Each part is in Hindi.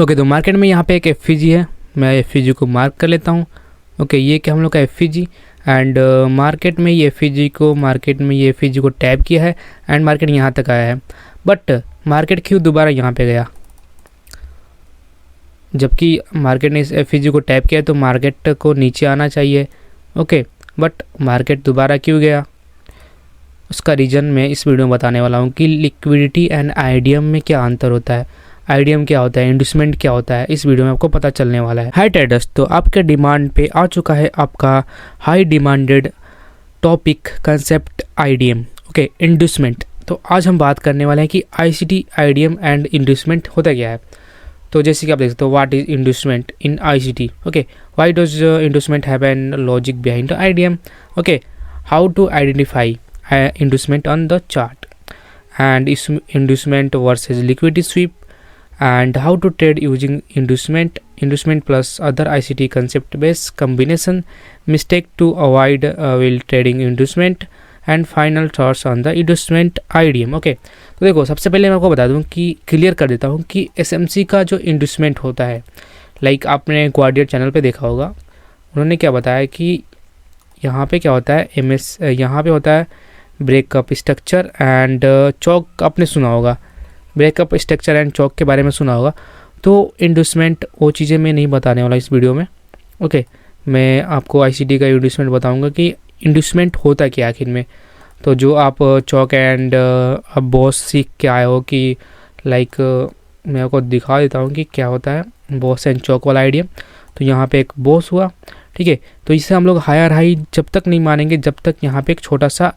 ओके, तो मार्केट में यहाँ पे एक एफ है, मैं एफ को मार्क कर लेता हूँ। ओके, ये क्या हम लोग का एफ एंड मार्केट में ये एफ को टैप किया है एंड मार्केट यहाँ तक आया है। बट मार्केट क्यों दोबारा यहाँ पे गया? जबकि मार्केट ने इस एफ को टैप किया है तो मार्केट को नीचे आना चाहिए। ओके, बट मार्केट दोबारा क्यों गया? उसका रीज़न मैं इस वीडियो में बताने वाला हूँ कि लिक्विडिटी एंड आईडीएम में क्या अंतर होता है, आईडीएम क्या होता है, इंडस्टमेंट क्या होता है, इस वीडियो में आपको पता चलने वाला है। हाय ट्रेडर्स, तो आपके डिमांड पे आ चुका है आपका high demanded topic concept IDM. Okay, inducement. तो आज हम बात करने वाले हैं कि आईसीटी, आईडीएम एंड इंडस्टमेंट होता क्या है। तो जैसे कि आप देख सकते हो, what is inducement in ICT. Okay, why does inducement have an logic behind the IDM. Okay, how to identify inducement on the chart and inducement versus liquidity sweep and how to trade using inducement plus other ICT concept based combination, mistake to avoid while trading inducement and final thoughts on the inducement IDM। Okay, तो देखो, सबसे पहले मैं आपको बता दूं कि क्लियर कर देता हूं कि SMC का जो इंडस्टमेंट होता है, लाइक आपने ग्वाडियर चैनल पे देखा होगा, उन्होंने क्या बताया कि यहाँ पे क्या होता है, यहाँ पे होता है ब्रेकअप स्ट्रक्चर एंड चौक। आपने सुना होगा ब्रेकअप स्ट्रक्चर एंड चौक के बारे में सुना होगा। तो इंडस्टमेंट वो चीज़ें मैं नहीं बताने वाला इस वीडियो में। ओके, मैं आपको आईसीटी का इंडस्टमेंट बताऊंगा कि इंडस्टमेंट होता क्या आखिर में। तो जो आप चौक एंड अब बॉस सीख के आए हो कि लाइक मैं आपको दिखा देता हूँ कि क्या होता है बॉस एंड चौक वाला आइडिया। तो यहाँ पे एक बॉस हुआ, ठीक है, तो इससे हम लोग हायर हाई जब तक नहीं मानेंगे जब तक यहाँ पे एक छोटा सा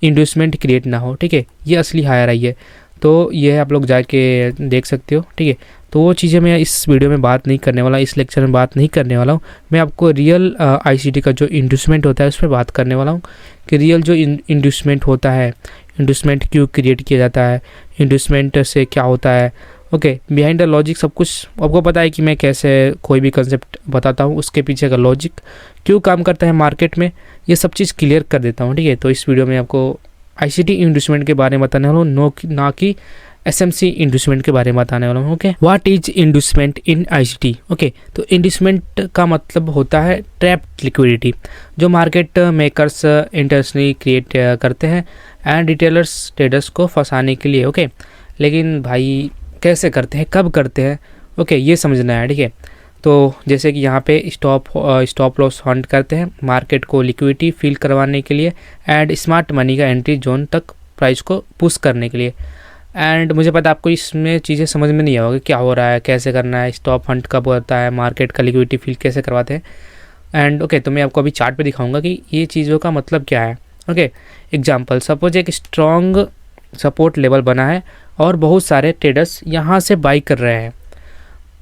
इंडस्टमेंट क्रिएट ना हो। ठीक है, ये असली हायर हाई है, तो ये आप लोग जाके देख सकते हो। ठीक है, तो वो चीज़ें मैं इस वीडियो में बात नहीं करने वाला, इस लेक्चर में बात नहीं करने वाला हूँ। मैं आपको रियल आईसीटी का जो इंडस्टमेंट होता है उस पर बात करने वाला हूँ कि रियल जो इंडस्टमेंट होता है, इंडस्टमेंट क्यों क्रिएट किया जाता है, इंडस्टमेंट से क्या होता है। ओके, बिहाइंड द लॉजिक सब कुछ आपको पता है कि मैं कैसे कोई भी कंसेप्ट बताता हूँ, उसके पीछे का लॉजिक क्यों काम करता है मार्केट में, ये सब चीज़ क्लियर कर देता हूँ। ठीक है, तो इस वीडियो में आपको आईसीटी इंडस्टमेंट के बारे में बताने वाला हूँ, ना कि एसएमसी इंडस्टमेंट के बारे में बताने वाला हूँ। Okay, what is inducement in ICT. Okay, तो इंडस्टमेंट का मतलब होता है ट्रैप्ड लिक्विडिटी, जो मार्केट मेकर्स इंटेंशनली क्रिएट करते हैं एंड रिटेलर्स ट्रेडर्स को फंसाने के लिए। ओके, लेकिन भाई कैसे करते हैं, कब करते हैं, ओके, ये समझना है। ठीक है, तो जैसे कि यहाँ पे स्टॉप लॉस हंट करते हैं मार्केट को लिक्विडिटी फील करवाने के लिए एंड स्मार्ट मनी का एंट्री जोन तक प्राइस को पुश करने के लिए। एंड मुझे पता आपको इसमें चीज़ें समझ में नहीं आओगे क्या हो रहा है, कैसे करना है, स्टॉप हंट कब होता है, मार्केट का लिक्विडिटी फील कैसे करवाते हैं। एंड ओके, तो मैं आपको अभी चार्ट पे दिखाऊंगा कि ये चीज़ों का मतलब क्या है। ओके, एग्जांपल, सपोज एक स्ट्रॉन्ग सपोर्ट लेवल बना है और बहुत सारे ट्रेडर्स यहाँ से बाई कर रहे हैं।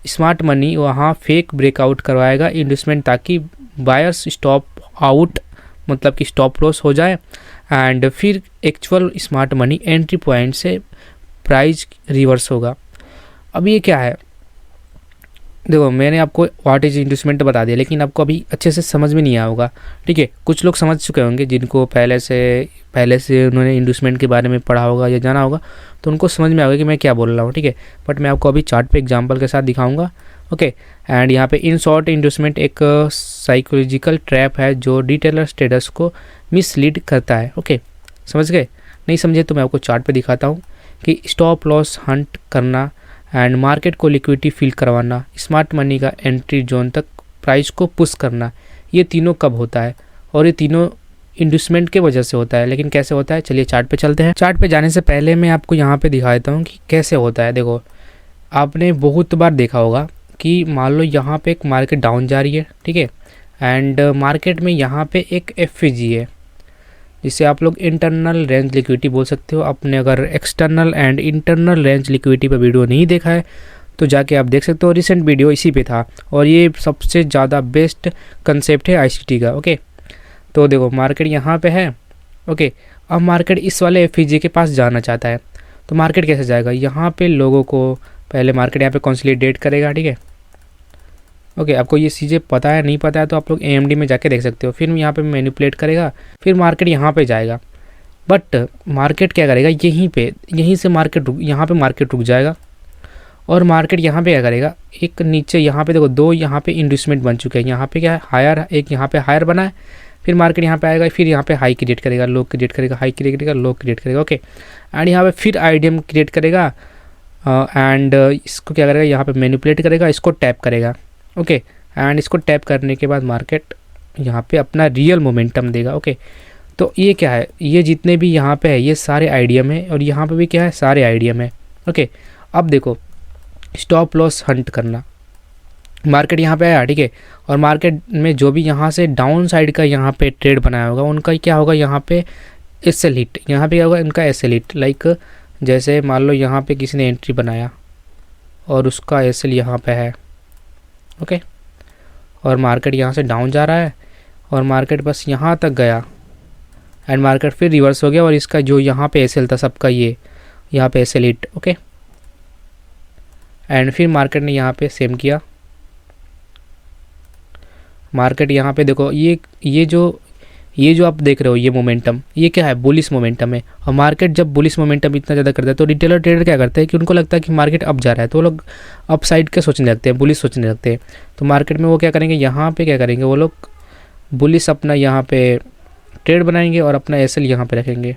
स्मार्ट मनी वहाँ फेक ब्रेकआउट करवाएगा इंडस्टमेंट ताकि बायर्स स्टॉप आउट मतलब कि स्टॉप लॉस हो जाए एंड फिर actual smart money entry point से प्राइस रिवर्स होगा। अब ये क्या है, देखो मैंने आपको व्हाट इज इंडस्टमेंट बता दिया, लेकिन आपको अभी अच्छे से समझ में नहीं आया होगा। ठीक है, कुछ लोग समझ चुके होंगे जिनको पहले से उन्होंने इंडस्टमेंट के बारे में पढ़ा होगा या जाना होगा, तो उनको समझ में आएगा कि मैं क्या बोल रहा हूँ। ठीक है, बट मैं आपको अभी चार्ट पे एग्जांपल के साथ दिखाऊंगा। ओके, एंड यहाँ पे इन शॉर्ट इंडस्टमेंट एक साइकोलॉजिकल ट्रैप है जो रिटेलर्स ट्रेडर्स को मिसलीड करता है। ओके, समझ गए? नहीं समझे तो मैं आपको चार्ट पे दिखाता हूँ कि स्टॉप लॉस हंट करना एंड मार्केट को लिक्विडिटी फील करवाना, स्मार्ट मनी का एंट्री जोन तक प्राइस को पुश करना, ये तीनों कब होता है, और ये तीनों इंडस्टमेंट के वजह से होता है। लेकिन कैसे होता है, चलिए चार्ट पे चलते हैं। चार्ट पे जाने से पहले मैं आपको यहाँ पे दिखा देता हूँ कि कैसे होता है। देखो, आपने बहुत बार देखा होगा कि मान लो यहाँ पे एक मार्केट डाउन जा रही है, ठीक है, एंड मार्केट में यहाँ पे एक एफजी है जिसे आप लोग इंटरनल रेंज लिक्विडिटी बोल सकते हो। आपने अगर external and internal range liquidity पर वीडियो नहीं देखा है तो जाके आप देख सकते हो, रिसेंट वीडियो इसी पे था और ये सबसे ज़्यादा बेस्ट कंसेप्ट है आईसीटी का। ओके, तो देखो मार्केट यहाँ पे है। ओके, अब मार्केट इस वाले एफजी के पास जाना चाहता है, तो मार्केट कैसे जाएगा, यहाँ पे लोगों को पहले मार्केट यहाँ पे कंसोलिडेट करेगा। ठीक है, ओके, आपको ये चीज़ें पता है नहीं पता है तो आप लोग एएमडी में जाके देख सकते हो। फिर यहाँ पे मैनिपुलेट करेगा, फिर मार्केट यहाँ पे जाएगा, बट मार्केट क्या करेगा, यहीं से मार्केट यहाँ पे मार्केट रुक जाएगा और मार्केट यहाँ पे क्या करेगा, एक नीचे यहाँ पे देखो दो यहाँ पे इंड्यूसमेंट बन चुके हैं, यहाँ पे क्या है हायर, एक यहाँ पे हायर बना है, फिर मार्केट यहाँ पे आएगा, फिर यहाँ पे हाई क्रिएट करेगा, लो क्रिएट करेगा, हाई क्रिएट करेगा, लो क्रिएट करेगा। ओके, एंड यहाँ पे फिर आईडीएम क्रिएट करेगा एंड इसको क्या करेगा, यहाँ पे मैनिपुलेट करेगा, इसको टैप करेगा। ओके, एंड इसको टैप करने के बाद मार्केट यहाँ पे अपना रियल मोमेंटम देगा। ओके, तो ये क्या है, ये जितने भी यहाँ पे है ये सारे आईडीएम है, और यहाँ पे भी क्या है, सारे आईडीएम है। ओके, अब देखो स्टॉप लॉस हंट करना, मार्केट यहाँ पे आया, ठीक है, और मार्केट में जो भी यहाँ से डाउन साइड का यहाँ पे ट्रेड बनाया होगा उनका क्या होगा, यहाँ पे एसएल हिट, यहाँ पे क्या होगा इनका एसएल हिट। लाइक जैसे मान लो यहाँ पे किसी ने एंट्री बनाया और उसका एसएल यहाँ पे है। ओके, और मार्केट यहाँ से डाउन जा रहा है और मार्केट बस यहाँ तक गया एंड मार्केट फिर रिवर्स हो गया, और इसका जो यहाँ पे एसएल था सबका ये यहाँ पे एसएल हिट। ओके, एंड फिर मार्केट ने यहाँ पे सेम किया, मार्केट यहाँ पे देखो ये जो आप देख रहे हो ये मोमेंटम, ये क्या है, बुलिश मोमेंटम है। और मार्केट जब बुलिश मोमेंटम इतना ज़्यादा करता है तो रिटेलर ट्रेडर क्या करते हैं कि उनको लगता है कि मार्केट अप जा रहा है, तो वो लोग अप साइड के सोचने लगते हैं, बुलिश सोचने लगते हैं। तो मार्केट में वो क्या करेंगे, यहाँ पे क्या करेंगे, वो लोग बुलिश अपना यहाँ पे ट्रेड बनाएंगे और अपना एसएल यहाँ पे रखेंगे।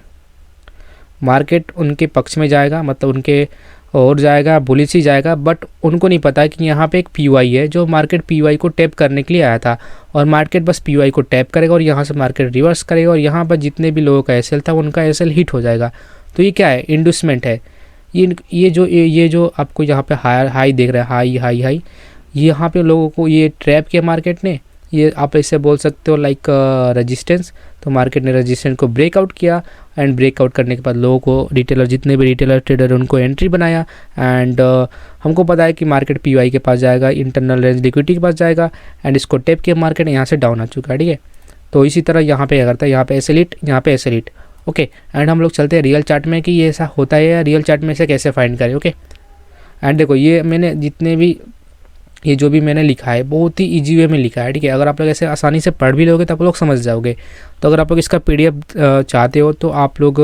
मार्केट उनके पक्ष में जाएगा, मतलब उनके और जाएगा, बुलिश ही जाएगा, बट उनको नहीं पता कि यहाँ पे एक पीवाई है जो मार्केट पीवाई को टैप करने के लिए आया था, और मार्केट बस पीवाई को टैप करेगा और यहाँ से मार्केट रिवर्स करेगा, और यहाँ पर जितने भी लोगों का एसएल था उनका एसएल हिट हो जाएगा। तो ये क्या है, इंड्यूसमेंट है। ये जो आपको यहाँ पे हाई देख रहा है, हाई यहाँ पे लोगों को ये ट्रैप किया मार्केट ने, ये आप ऐसे बोल सकते हो लाइक रेजिस्टेंस। तो मार्केट ने रेजिस्टेंस को ब्रेकआउट किया एंड ब्रेकआउट करने के बाद लोगों को रिटेलर, जितने भी रिटेलर ट्रेडर उनको एंट्री बनाया, एंड हमको पता है कि मार्केट पीवाई के पास जाएगा, इंटरनल रेंज लिक्विडिटी के पास जाएगा, एंड इसको टेप किया, मार्केट यहाँ से डाउन आ चुका है। ठीक है, तो इसी तरह यहाँ पे क्या करता है, यहाँ पे एसएल हिट, यहाँ पे एसएल हिट। ओके, एंड हम लोग चलते हैं रियल चार्ट में कि ये ऐसा होता है या रियल चार्ट में से कैसे फाइंड करें। ओके, एंड देखो ये मैंने जितने भी ये जो भी मैंने लिखा है बहुत ही इजी वे में लिखा है। ठीक है, अगर आप लोग ऐसे आसानी से पढ़ भी लोगे तो आप लोग समझ जाओगे। तो अगर आप लोग इसका पीडीएफ चाहते हो तो आप लोग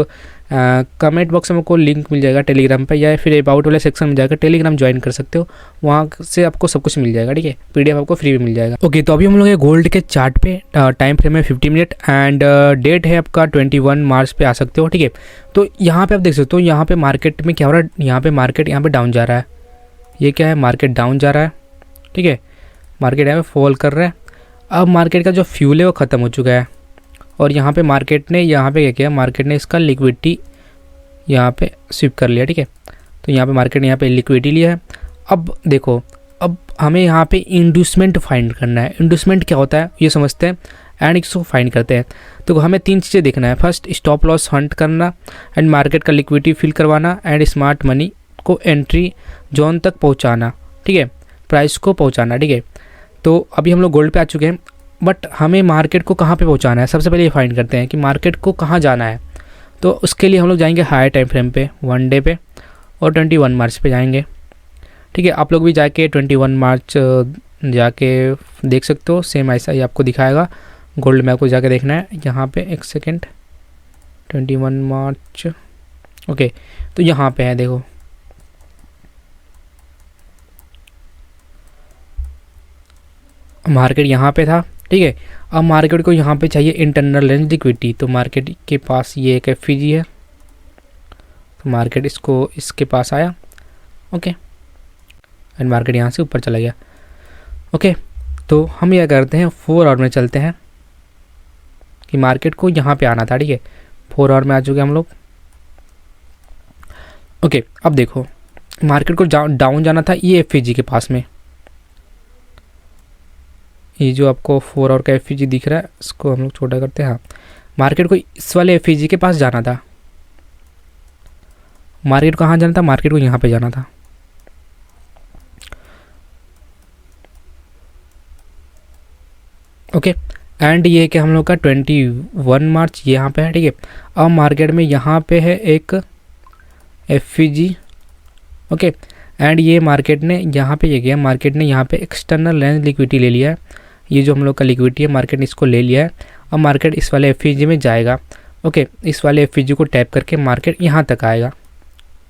कमेंट बॉक्स में आपको लिंक मिल जाएगा टेलीग्राम पे, या फिर अबाउट वाले सेक्शन में जाकर टेलीग्राम ज्वाइन कर सकते हो, वहाँ से आपको सब कुछ मिल जाएगा। ठीक है, पीडीएफ आपको फ्री में मिल जाएगा। ओके, तो अभी हम लोग गोल्ड के चार्ट पे टाइम फ्रेम है 50 मिनट एंड डेट है आपका 21 मार्च पे आ सकते हो। ठीक है, तो यहाँ पे आप देख सकते हो, यहाँ पे मार्केट में क्या हो रहा है, यहाँ पे मार्केट यहाँ पे डाउन जा रहा है, ये क्या है, मार्केट डाउन जा रहा है। ठीक है, मार्केट यहाँ पे फॉल कर रहा है। अब मार्केट का जो फ्यूल है वो ख़त्म हो चुका है, और यहाँ पे मार्केट ने यहाँ पे क्या किया, मार्केट ने इसका लिक्विडिटी यहाँ पे स्विप कर लिया। ठीक है, तो यहाँ पे मार्केट ने यहाँ पे लिक्विडिटी लिया है। अब देखो, अब हमें यहाँ पे इंड्यूसमेंट फाइंड करना है। इंड्यूसमेंट क्या होता है ये समझते हैं एंड इसको फाइंड करते हैं। तो हमें 3 चीज़ें देखना है, फर्स्ट स्टॉप लॉस हंट करना, एंड मार्केट का लिक्विडिटी फिल करवाना, एंड स्मार्ट मनी को एंट्री जोन तक पहुँचाना। ठीक है, प्राइस को पहुंचाना। ठीक है, तो अभी हम लोग गोल्ड पे आ चुके हैं, बट हमें मार्केट को कहाँ पे पहुंचाना है, सबसे पहले ये फाइंड करते हैं कि मार्केट को कहाँ जाना है। तो उसके लिए हम लोग जाएंगे हायर टाइम फ्रेम पे, 1 डे पे, और 21 मार्च पे जाएंगे। ठीक है, आप लोग भी जाके 21 मार्च जाके देख सकते हो, सेम ऐसा ही आपको दिखाएगा। गोल्ड में आपको जाके देखना है, यहाँ पे एक सेकेंड, 21 मार्च। ओके, तो यहाँ पे है, देखो मार्केट यहाँ पे था। ठीक है, अब मार्केट को यहाँ पे चाहिए इंटरनल रेंज लिक्विडिटी, तो मार्केट के पास ये एक एफईजी है, तो मार्केट इसके पास आया। ओके, एंड मार्केट यहाँ से ऊपर चला गया। ओके, तो हम यह करते हैं 4 आवर में चलते हैं कि मार्केट को यहाँ पे आना था। ठीक है, 4 आवर में आ चुके हम लोग। ओके, अब देखो मार्केट को डाउन जाना था ये एफईजी के पास में, ये जो आपको 4 आवर का एफईजी दिख रहा है इसको हम लोग छोटा करते हैं। हाँ, मार्केट को इस वाले एफईजी के पास जाना था। मार्केट को कहाँ जाना था, मार्केट को यहाँ पे जाना था। ओके, एंड ये कि हम लोग का 21 मार्च यहाँ पे है। ठीक है, अब मार्केट में यहाँ पे है एक एफईजी। ओके, एंड ये मार्केट ने यहाँ पे ये किया, मार्केट ने यहाँ पे एक्सटर्नल रेंज लिक्विडिटी ले लिया है। ये जो हम लोग का लिक्विडिटी है मार्केट ने इसको ले लिया है। अब मार्केट इस वाले एफईजी में जाएगा। ओके, इस वाले एफईजी को टैप करके मार्केट यहाँ तक आएगा।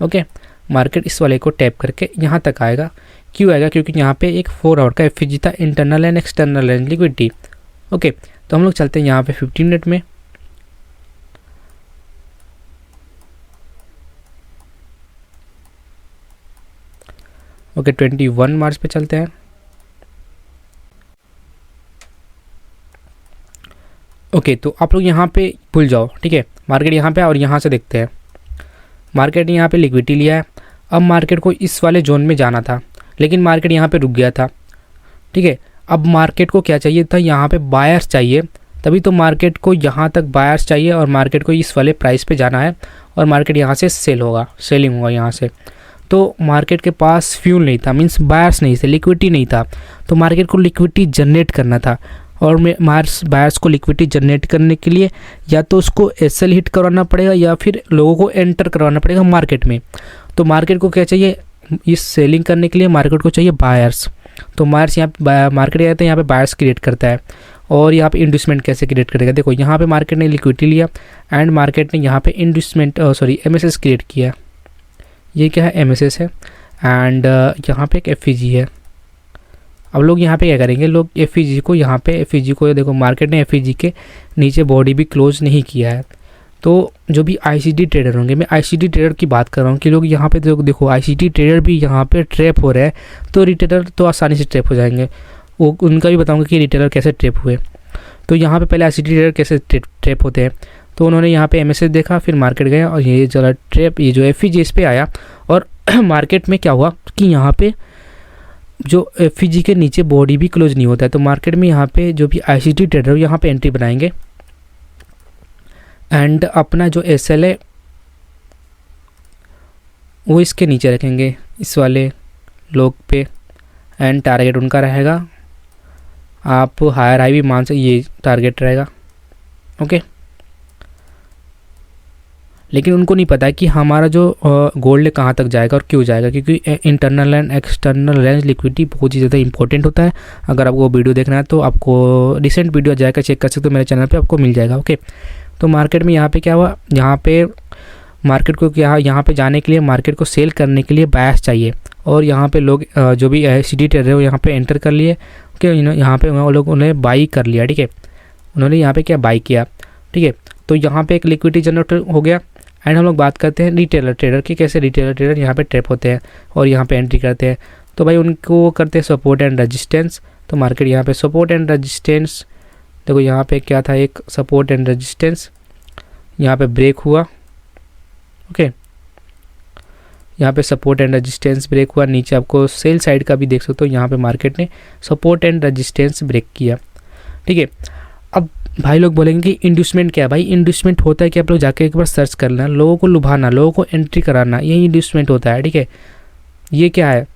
ओके, मार्केट इस वाले को टैप करके यहाँ तक आएगा। क्यों आएगा? क्योंकि यहाँ पे एक 4 आवर का एफवीजी था, internal and external range liquidity. Okay, तो हम लोग चलते हैं यहाँ पे 15 मिनट में। ओके, 21 मार्च पे चलते हैं। ओके, तो आप लोग यहाँ पे भूल जाओ, ठीक है। मार्केट यहाँ पे और यहाँ से देखते हैं, मार्केट ने यहाँ पे लिक्विडिटी लिया है। अब मार्केट को इस वाले जोन में जाना था, लेकिन मार्केट यहाँ पे रुक गया था, ठीक है। अब मार्केट को क्या चाहिए था? यहाँ पे बायर्स चाहिए, तभी तो मार्केट को यहाँ तक बायर्स चाहिए और मार्केट को इस वाले प्राइस पे जाना है और मार्केट यहाँ से सेल होगा, सेलिंग होगा यहाँ से। तो मार्केट के पास फ्यूल नहीं था, मीन्स बायर्स नहीं थे, लिक्विडिटी नहीं था, तो मार्केट को लिक्विडिटी जनरेट करना था। और बायर्स को लिक्विडिटी जनरेट करने के लिए या तो उसको एसएल हिट करवाना पड़ेगा या फिर लोगों को एंटर करवाना पड़ेगा मार्केट में। तो मार्केट को क्या चाहिए? इस सेलिंग करने के लिए मार्केट को चाहिए बायर्स। तो बायर्स यहाँ मार्केट आते हैं, यहाँ पे बायर्स क्रिएट करता है। और यहाँ पे इंडस्टमेंट कैसे क्रिएट करेगा? देखो, यहाँ पे मार्केट ने लिक्विडिटी लिया एंड मार्केट ने यहाँ पे इंडस्टमेंट एमएसएस क्रिएट किया। ये क्या है? एमएसएस है एंड यहाँ पे एक एफईजी है। अब लोग यहाँ पे क्या करेंगे? लोग एफईजी को यहाँ पे देखो, मार्केट ने एफईजी के नीचे बॉडी भी क्लोज नहीं किया है। तो जो भी आईसीटी ट्रेडर होंगे, मैं आईसीटी ट्रेडर की बात कर रहा हूँ कि लोग यहाँ पे देखो आईसीटी ट्रेडर भी यहाँ पे ट्रैप हो रहे हैं, तो रिटेलर तो आसानी से ट्रैप हो जाएंगे। वो उनका भी बताऊँगा कि रिटेलर कैसे ट्रैप हुए। तो यहाँ पे पहले आईसीटी ट्रेडर कैसे ट्रैप होते हैं। तो उन्होंने यहाँ पे एमएसएस देखा, फिर मार्केट गया और ये जरा ट्रैप, ये जो एफईजी इस पे आया और मार्केट में क्या हुआ कि यहाँ पे जो एफईजी के नीचे बॉडी भी क्लोज नहीं होता है। तो मार्केट में यहाँ पे जो भी आईसीटी ट्रेडर यहाँ पे एंट्री बनाएंगे एंड अपना जो एसएल है वो इसके नीचे रखेंगे, इस वाले लोग पे, एंड टारगेट उनका रहेगा। आप हायर हाई भी मान सकते, ये टारगेट रहेगा। ओके, लेकिन उनको नहीं पता है कि हमारा जो गोल्ड कहाँ तक जाएगा और क्यों जाएगा, क्योंकि internal and external range liquidity बहुत ही ज़्यादा इंपॉर्टेंट होता है। अगर आपको वीडियो देखना है तो आपको रिसेंट वीडियो जाएगा, चेक कर सकते हो मेरे चैनल पे, आपको मिल जाएगा। ओके, तो मार्केट में यहाँ पे क्या हुआ? यहाँ पे मार्केट को क्या, यहाँ पे जाने के लिए, मार्केट को सेल करने के लिए बायर्स चाहिए और यहाँ पे लोग जो भी आईसीटी ट्रेडर है वो यहाँ पे एंटर कर लिए। ओके, यहाँ पे वो लोग उन्हें बाई कर लिया, ठीक है। उन्होंने यहाँ पे क्या बाई किया, ठीक है। तो यहाँ पे एक लिक्विडिटी जनरेट हो गया। एंड हम लोग बात करते हैं रिटेलर ट्रेडर की, कैसे रिटेलर ट्रेडर यहाँ पे ट्रैप होते हैं और यहाँ पे एंट्री करते हैं। तो भाई उनको करते हैं सपोर्ट एंड रेजिस्टेंस। तो मार्केट यहाँ पे सपोर्ट एंड रेजिस्टेंस, देखो यहाँ पे क्या था, एक सपोर्ट एंड रेजिस्टेंस, यहाँ पे ब्रेक हुआ। ओके, यहाँ पे सपोर्ट एंड रेजिस्टेंस ब्रेक हुआ। नीचे आपको सेल साइड का भी देख सकते हो, यहाँ पे मार्केट ने सपोर्ट एंड रेजिस्टेंस ब्रेक किया, ठीक है। अब भाई लोग बोलेंगे कि इंड्यूसमेंट क्या है? भाई इंड्यूसमेंट होता है कि आप लोग जाके एक बार सर्च करना, लोगों को लुभाना, लोगों को एंट्री कराना, यही इंड्यूसमेंट होता है, ठीक है। ये क्या है?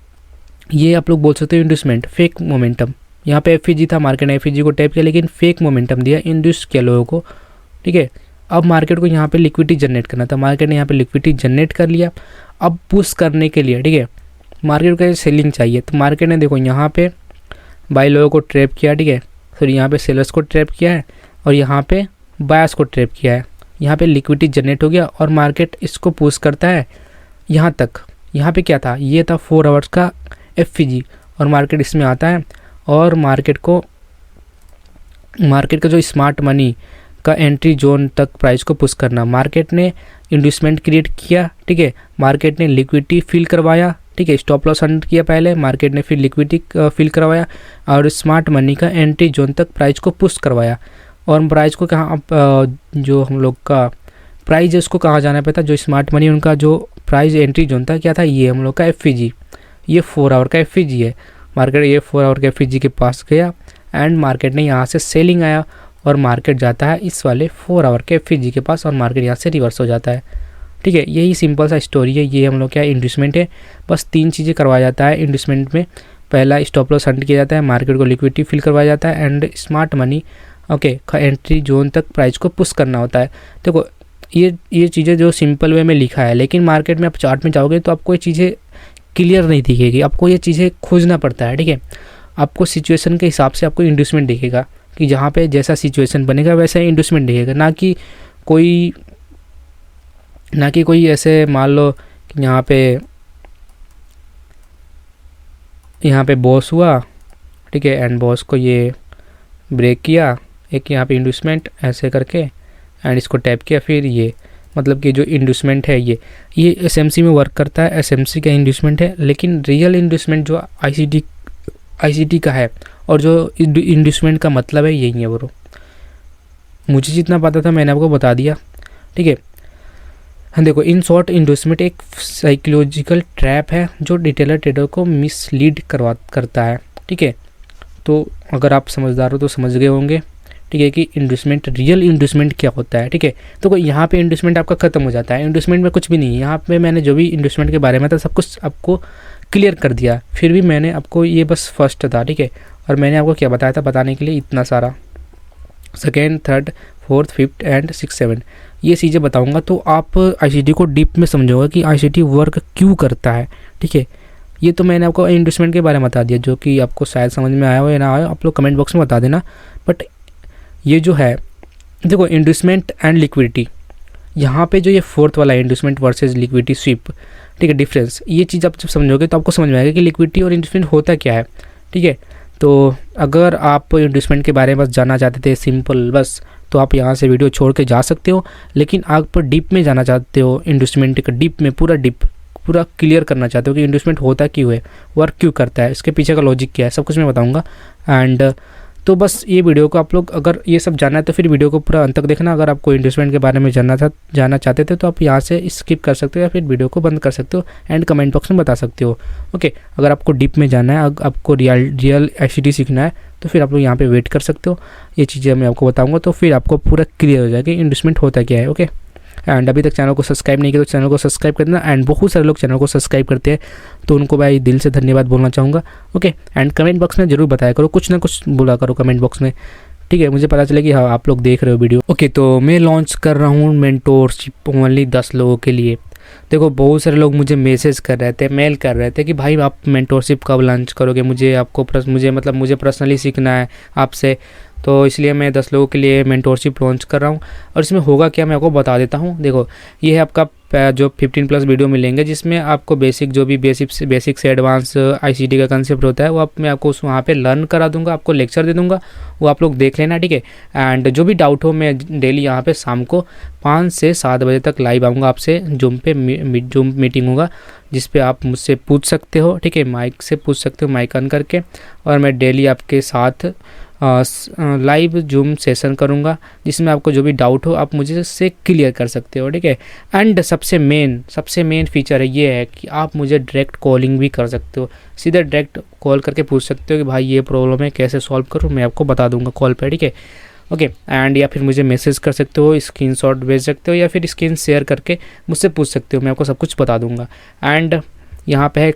ये आप लोग बोल सकते हो इंड्यूसमेंट, फेक मोमेंटम। यहाँ पे एफईजी था, मार्केट ने एफईजी को टैप किया लेकिन फेक मोमेंटम दिया, इंड्यूस किया लोगों को, ठीक है। अब मार्केट को यहाँ पे लिक्विडिटी जनरेट करना था, मार्केट ने यहाँ पे लिक्विडिटी जनरेट कर लिया। अब पुश करने के लिए, ठीक है, मार्केट को सेलिंग चाहिए, तो मार्केट ने देखो यहाँ पे बाई लोगों को ट्रैप किया, ठीक है। फिर यहाँ पे सेलर्स को ट्रैप किया है और यहाँ पे बायर्स को ट्रैप किया है। यहाँ पे लिक्विडिटी जनरेट हो गया और मार्केट इसको पुश करता है यहाँ तक। यहाँ पे क्या था? ये था 4 आवर्स का एफईजी और मार्केट इसमें आता है और मार्केट का जो स्मार्ट मनी का एंट्री जोन तक प्राइस को पुश करना। मार्केट ने इंड्यूसमेंट क्रिएट किया, ठीक है। मार्केट ने लिक्विडिटी फिल करवाया, ठीक है। स्टॉप लॉस हंट किया पहले, मार्केट ने फिर लिक्विडिटी फिल करवाया और स्मार्ट मनी का एंट्री जोन तक प्राइस को पुश करवाया। और प्राइस को कहाँ, जो हम लोग का प्राइस है उसको कहाँ जाना पड़ता? जो स्मार्ट मनी उनका जो प्राइस एंट्री जोन था क्या था? ये हम लोग का एफईजी, ये 4 आवर का एफईजी है। मार्केट ये 4 आवर के एफईजी के पास गया एंड मार्केट ने यहाँ से सेलिंग आया और मार्केट जाता है इस वाले 4 आवर के एफईजी के पास और मार्केट यहाँ से रिवर्स हो जाता है, ठीक है। यही सिंपल सा स्टोरी है। ये हम लोग क्या इंड्यूसमेंट है, बस 3 चीज़ें करवाया जाता है इंड्यूसमेंट में। पहला स्टॉप लॉस हंट किया जाता है, मार्केट को लिक्विडिटी फिल करवाया जाता है एंड स्मार्ट मनी का एंट्री जोन तक प्राइस को पुश करना होता है। देखो ये चीज़ें जो सिंपल वे में लिखा है, लेकिन मार्केट में आप चार्ट में जाओगे तो आपको ये चीज़ें क्लियर नहीं दिखेगी, आपको ये चीज़ें खोजना पड़ता है, ठीक है। आपको सिचुएशन के हिसाब से आपको इंड्यूसमेंट दिखेगा कि जहाँ पे जैसा सिचुएशन बनेगा वैसा इंड्यूसमेंट दिखेगा, ना कि कोई ऐसे मान लो कि यहाँ पे यहाँ पे बॉस हुआ, ठीक है, एंड बॉस को ये ब्रेक किया, एक यहाँ पे इंड्यूसमेंट ऐसे करके एंड इसको टैप किया, फिर ये मतलब कि जो इंड्यूसमेंट है ये एसएमसी में वर्क करता है, एसएमसी का इंड्यूसमेंट है, लेकिन रियल इंड्यूसमेंट जो आईसीटी का है और जो इंड्यूसमेंट का मतलब है यही है ब्रो। मुझे जितना पता था मैंने आपको बता दिया, ठीक है। देखो, इन शॉर्ट इंड्यूसमेंट एक साइकोलॉजिकल ट्रैप है जो रिटेलर ट्रेडर को मिसलीड करता है, ठीक है। तो अगर आप समझदार हो तो समझ गए होंगे, ठीक है, कि इंड्यूसमेंट, रियल इंड्यूसमेंट क्या होता है, ठीक है। तो यहाँ पे इंड्यूसमेंट आपका खत्म हो जाता है, इंड्यूसमेंट में कुछ भी नहीं है। यहाँ पे मैंने जो भी इंड्यूसमेंट के बारे में था सब कुछ आपको क्लियर कर दिया, फिर भी मैंने आपको ये बस फर्स्ट था, ठीक है। और मैंने आपको क्या बताया था बताने के लिए इतना सारा, second, third, fourth, fifth and six, seven, ये चीज़ें बताऊंगा तो आप आईसीटी को डीप में समझोगे कि आईसीटी वर्क क्यों करता है, ठीक है। ये तो मैंने आपको इंड्यूसमेंट के बारे में बता दिया, जो कि आपको शायद समझ में आया हो या ना आया, आप लोग कमेंट बॉक्स में बता देना। बट ये जो है, देखो, इंड्यूसमेंट एंड लिक्विडिटी, यहाँ पे जो ये फोर्थ वाला है इंड्यूसमेंट वर्सेस लिक्विडिटी स्वीप, ठीक है, डिफरेंस, ये चीज़ आप जब समझोगे तो आपको समझ में आएगा कि लिक्विडिटी और इंड्यूसमेंट होता क्या है, ठीक है। तो अगर आप इंड्यूसमेंट के बारे में बस जानना चाहते थे सिंपल बस, तो आप यहाँ से वीडियो छोड़ के जा सकते हो। लेकिन आप डीप में जाना चाहते हो इंड्यूसमेंट का, डीप में पूरा क्लियर करना चाहते हो कि इंड्यूसमेंट होता क्यों है, वर्क क्यों करता है, इसके पीछे का लॉजिक क्या है, सब कुछ मैं बताऊँगा। एंड तो बस ये वीडियो को आप लोग अगर ये सब जानना है तो फिर वीडियो को पूरा अंत तक देखना। अगर आपको इंड्यूसमेंट के बारे में जानना चाहते थे तो आप यहाँ से स्किप कर सकते हो या फिर वीडियो को बंद कर सकते हो एंड कमेंट बॉक्स में बता सकते हो, ओके। अगर आपको डीप में जानना है, आपको रियल आईसीटी सीखना है तो फिर आप लोग यहाँ पे वेट कर सकते हो। ये चीज़ें मैं आपको बताऊँगा तो फिर आपको पूरा क्लियर हो जाएगा इंड्यूसमेंट होता क्या है, ओके। एंड अभी तक चैनल को सब्सक्राइब नहीं किया तो चैनल को सब्सक्राइब कर देना। एंड बहुत सारे लोग चैनल को सब्सक्राइब करते हैं तो उनको भाई दिल से धन्यवाद बोलना चाहूँगा, ओके। एंड कमेंट बॉक्स में ज़रूर बताया करो, कुछ ना कुछ बोला करो कमेंट बॉक्स में, ठीक है, मुझे पता चले कि हाँ आप लोग देख रहे हो वीडियो, ओके। तो मैं लॉन्च कर रहा हूँ मेंटोरशिप ओनली 10 लोगों के लिए। देखो, बहुत सारे लोग मुझे मैसेज कर रहे थे, मेल कर रहे थे कि भाई आप मेंटोरशिप कब लॉन्च करोगे, मुझे पर्सनली सीखना है आपसे, तो इसलिए मैं 10 लोगों के लिए मेंटोरशिप लॉन्च कर रहा हूँ। और इसमें होगा क्या मैं आपको बता देता हूँ। देखो, ये है आपका जो 15+ वीडियो मिलेंगे जिसमें आपको बेसिक से एडवांस आईसीटी का कंसेप्ट होता है वो मैं आपको वहाँ पे लर्न करा दूंगा, आपको लेक्चर दे दूंगा, वो आप लोग देख लेना, ठीक है। एंड जो भी डाउट हो मैं डेली यहाँ पे शाम को 5 से 7 बजे तक लाइव आऊँगा, आपसे जूम मीटिंग होगा जिस पे आप मुझसे पूछ सकते हो, ठीक है, माइक से पूछ सकते हो, माइक ऑन करके। और मैं डेली आपके साथ लाइव जूम सेशन करूंगा जिसमें आपको जो भी डाउट हो आप मुझे से क्लियर कर सकते हो, ठीक है। एंड सबसे मेन फीचर है ये है कि आप मुझे डायरेक्ट कॉलिंग भी कर सकते हो, सीधे डायरेक्ट कॉल करके पूछ सकते हो कि भाई ये प्रॉब्लम है कैसे सॉल्व करूँ, मैं आपको बता दूंगा कॉल पे, ठीक है, ओके। एंड या फिर मुझे मैसेज कर सकते हो, स्क्रीनशॉट भेज सकते हो या फिर स्क्रीन शेयर करके मुझसे पूछ सकते हो, मैं आपको सब कुछ बता दूंगा। एंड यहाँ पे है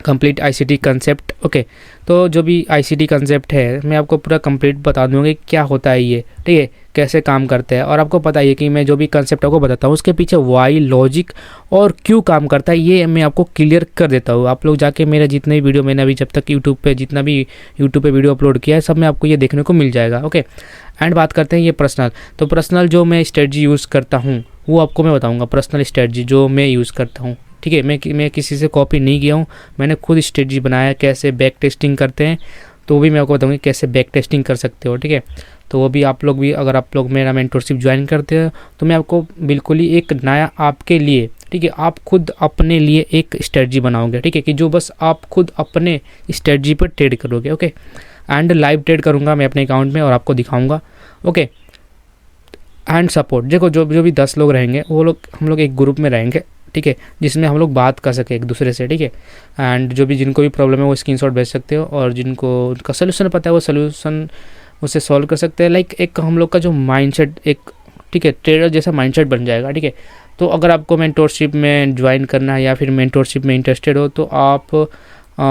कंप्लीट आईसीटी कंसेप्ट, ओके। तो जो भी आईसीटी कंसेप्ट है मैं आपको पूरा कंप्लीट बता दूंगा कि क्या होता है ये, ठीक है, कैसे काम करता है। और आपको पता है कि मैं जो भी कंसेप्ट आपको बताता हूँ उसके पीछे वाई लॉजिक और क्यों काम करता है ये मैं आपको क्लियर कर देता हूँ। आप लोग जाके मेरा जितने भी वीडियो मैंने अभी जब तक यूट्यूब पे वीडियो अपलोड किया है सब में आपको ये देखने को मिल जाएगा, ओके। एंड बात करते हैं ये पर्सनल जो मैं स्ट्रेटजी यूज़ करता हूँ वो आपको मैं बताऊँगा, पर्सनल स्ट्रेटजी जो मैं यूज़ करता हूँ, ठीक है। मैं किसी से कॉपी नहीं किया हूँ, मैंने खुद स्ट्रेटजी बनाया, कैसे बैक टेस्टिंग करते हैं तो वो भी मैं आपको बताऊँगी कैसे बैक टेस्टिंग कर सकते हो, ठीक है। तो वो भी आप लोग भी अगर आप लोग मेरा मेंटोरशिप ज्वाइन करते हो तो मैं आपको बिल्कुल ही एक नया आपके लिए, ठीक है, आप खुद अपने लिए एक स्ट्रेटजी बनाओगे, ठीक है, कि जो बस आप खुद अपने स्ट्रेटजी पर ट्रेड करोगे, ओके। एंड लाइव ट्रेड करूँगा मैं अपने अकाउंट में और आपको दिखाऊँगा, ओके। एंड सपोर्ट, देखो जो भी 10 लोग रहेंगे वो लोग हम लोग एक ग्रुप में रहेंगे, ठीक है, जिसमें हम लोग बात कर सके एक दूसरे से, ठीक है। एंड जो भी जिनको भी प्रॉब्लम है वो स्क्रीनशॉट भेज सकते हो और जिनको उनका सोल्यूशन पता है वो सोल्यूशन उससे सॉल्व कर सकते हैं। लाइक एक हम लोग का जो माइंडसेट एक, ठीक है, ट्रेडर जैसा माइंडसेट बन जाएगा, ठीक है। तो अगर आपको मेंटोरशिप में ज्वाइन करना है या फिर मेंटोरशिप में इंटरेस्टेड हो तो आप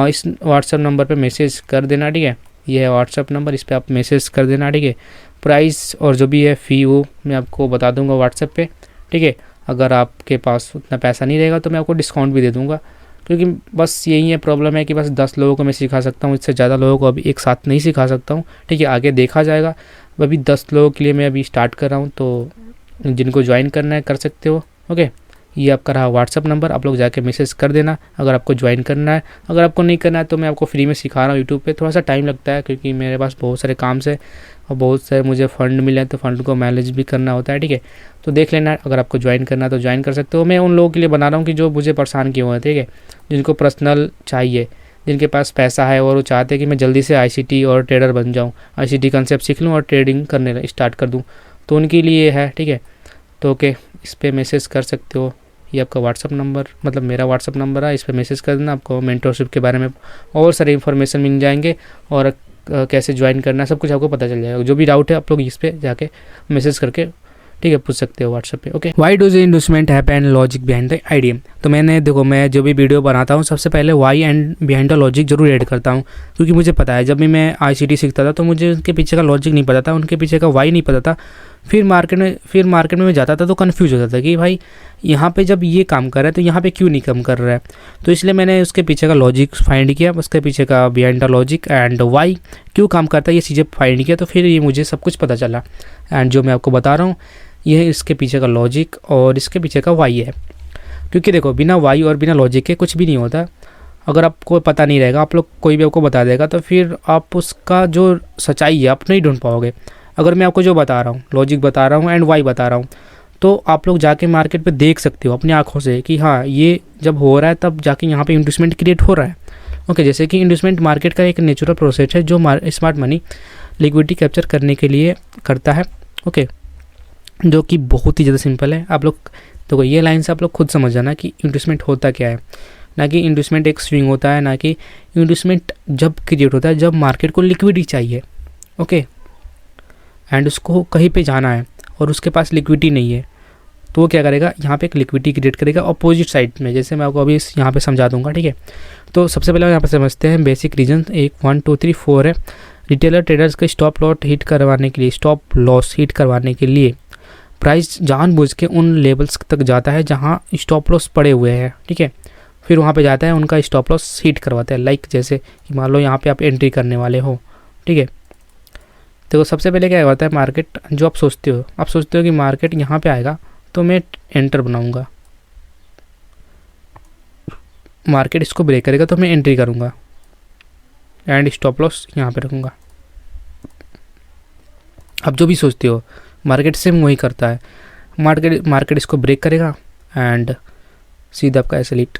इस व्हाट्सएप नंबर पर मैसेज कर देना, ठीक है। ये है व्हाट्सएप नंबर, इस पर आप मैसेज कर देना, ठीक है। प्राइस और जो भी है फ़ी वो मैं आपको बता दूंगा व्हाट्सएप पे, ठीक है। अगर आपके पास उतना पैसा नहीं रहेगा तो मैं आपको डिस्काउंट भी दे दूंगा, क्योंकि बस यही है प्रॉब्लम है कि बस 10 लोगों को मैं सिखा सकता हूँ, इससे ज़्यादा लोगों को अभी एक साथ नहीं सिखा सकता हूँ, ठीक है। आगे देखा जाएगा, अभी 10 लोगों के लिए मैं अभी स्टार्ट कर रहा हूँ, तो जिनको ज्वाइन करना है कर सकते हो, ओके। ये आपका रहा व्हाट्सअप नंबर, आप लोग जाके मैसेज कर देना अगर आपको ज्वाइन करना है। अगर आपको नहीं करना है तो मैं आपको फ्री में सिखा रहा हूँ यूट्यूब पे। थोड़ा सा टाइम लगता है क्योंकि मेरे पास बहुत सारे काम से और बहुत सारे मुझे फ़ंड मिले हैं, तो फ़ंड को मैनेज भी करना होता है, ठीक है। तो देख लेना, अगर आपको ज्वाइन करना है तो ज्वाइन कर सकते हो। मैं उन लोगों के लिए बना रहा हूँ कि जो मुझे परेशान किए हुए हैं, ठीक है, जिनको पर्सनल चाहिए, जिनके पास पैसा है और वो चाहते हैं कि मैं जल्दी से आईसीटी और ट्रेडर बन जाऊँ, आईसीटी कंसेप्ट सीख लूँ और ट्रेडिंग करने स्टार्ट कर दूँ, तो उनके लिए है, ठीक है। तो ओके, इस पर मैसेज कर सकते हो। ये आपका व्हाट्सअप नंबर, मतलब मेरा व्हाट्सअप नंबर है, इस पर मैसेज कर देना। आपको मेंटरशिप के बारे में और सारे इन्फॉर्मेशन मिल जाएंगे और कैसे ज्वाइन करना है सब कुछ आपको पता चल जाएगा। जो भी डाउट है आप लोग इस पर जाके मैसेज करके, ठीक है, पूछ सकते हो व्हाट्सएप पे। Okay, why does investment happen, logic behind the IDM. तो मैंने देखो, मैं जो भी वीडियो बनाता हूँ सबसे पहले why and behind the logic जरूर ऐड करता हूँ, क्योंकि मुझे पता है जब भी मैं आईसीटी सीखता था तो मुझे उनके पीछे का लॉजिक नहीं पता था, उनके पीछे का वाई नहीं पता था। फिर मार्केट में मैं जाता था तो कन्फ्यूज होता था कि भाई यहाँ पे जब ये काम कर रहा है तो यहाँ पे क्यों नहीं काम कर रहा है। तो इसलिए मैंने उसके पीछे का लॉजिक फाइंड किया, उसके पीछे का behind the logic and why क्यों काम करता है ये चीज़ें फाइंड किया, तो फिर ये मुझे सब कुछ पता चला। एंड जो मैं आपको बता रहा हूँ ये इसके पीछे का लॉजिक और इसके पीछे का वाई है। क्योंकि देखो, बिना वाई और बिना लॉजिक के कुछ भी नहीं होता। अगर आपको पता नहीं रहेगा, आप लोग कोई भी आपको बता देगा, तो फिर आप उसका जो सच्चाई है आप नहीं ढूंढ पाओगे। अगर मैं आपको जो बता रहा हूँ, लॉजिक बता रहा हूँ एंड वाई बता रहा हूँ, तो आप लोग जाके मार्केट पे देख सकते हो अपनी आँखों से कि हाँ ये जब हो रहा है तब जाके यहाँ पे इन्वेस्टमेंट क्रिएट हो रहा है। ओके, जैसे कि इन्वेस्टमेंट मार्केट का एक नेचुरल प्रोसेस है जो स्मार्ट मनी लिक्विडिटी कैप्चर करने के लिए करता है। ओके, जो कि बहुत ही ज़्यादा सिंपल है। आप लोग देखो, ये लाइन से आप लोग खुद समझ जाना कि इन्वेस्टमेंट होता क्या है। ना कि इन्वेस्टमेंट एक स्विंग होता है, ना कि इन्वेस्टमेंट जब क्रिएट होता है जब मार्केट को लिक्विडिटी चाहिए। ओके, एंड उसको कहीं पे जाना है और उसके पास लिक्विडिटी नहीं है, तो वो क्या करेगा, यहाँ पे एक लिक्विडिटी क्रिएट करेगा अपोजिट साइड में, जैसे मैं आपको अभी यहाँ पे समझा दूंगा, ठीक है। तो सबसे पहले यहाँ पे समझते हैं बेसिक रीजन, 1 2 3 4 है। रिटेलर ट्रेडर्स के स्टॉप लॉस हिट करवाने के लिए प्राइस जानबूझ के उन लेवल्स तक जाता है जहाँ स्टॉप लॉस पड़े हुए हैं, ठीक है। फिर वहाँ पे जाता है, उनका स्टॉप लॉस हिट करवाता है। लाइक जैसे कि मान लो यहाँ पे आप एंट्री करने वाले हो, ठीक है। तो सबसे पहले क्या होता है, मार्केट जो आप सोचते हो कि मार्केट यहाँ पे आएगा तो मैं एंटर बनाऊंगा, मार्केट इसको ब्रेक करेगा तो मैं एंट्री करूँगा एंड स्टॉप लॉस यहाँ पे रखूँगा। आप जो भी सोचते हो मार्केट सेम वही करता है। मार्केट इसको ब्रेक करेगा एंड सीधा आपका ऐसे हिट।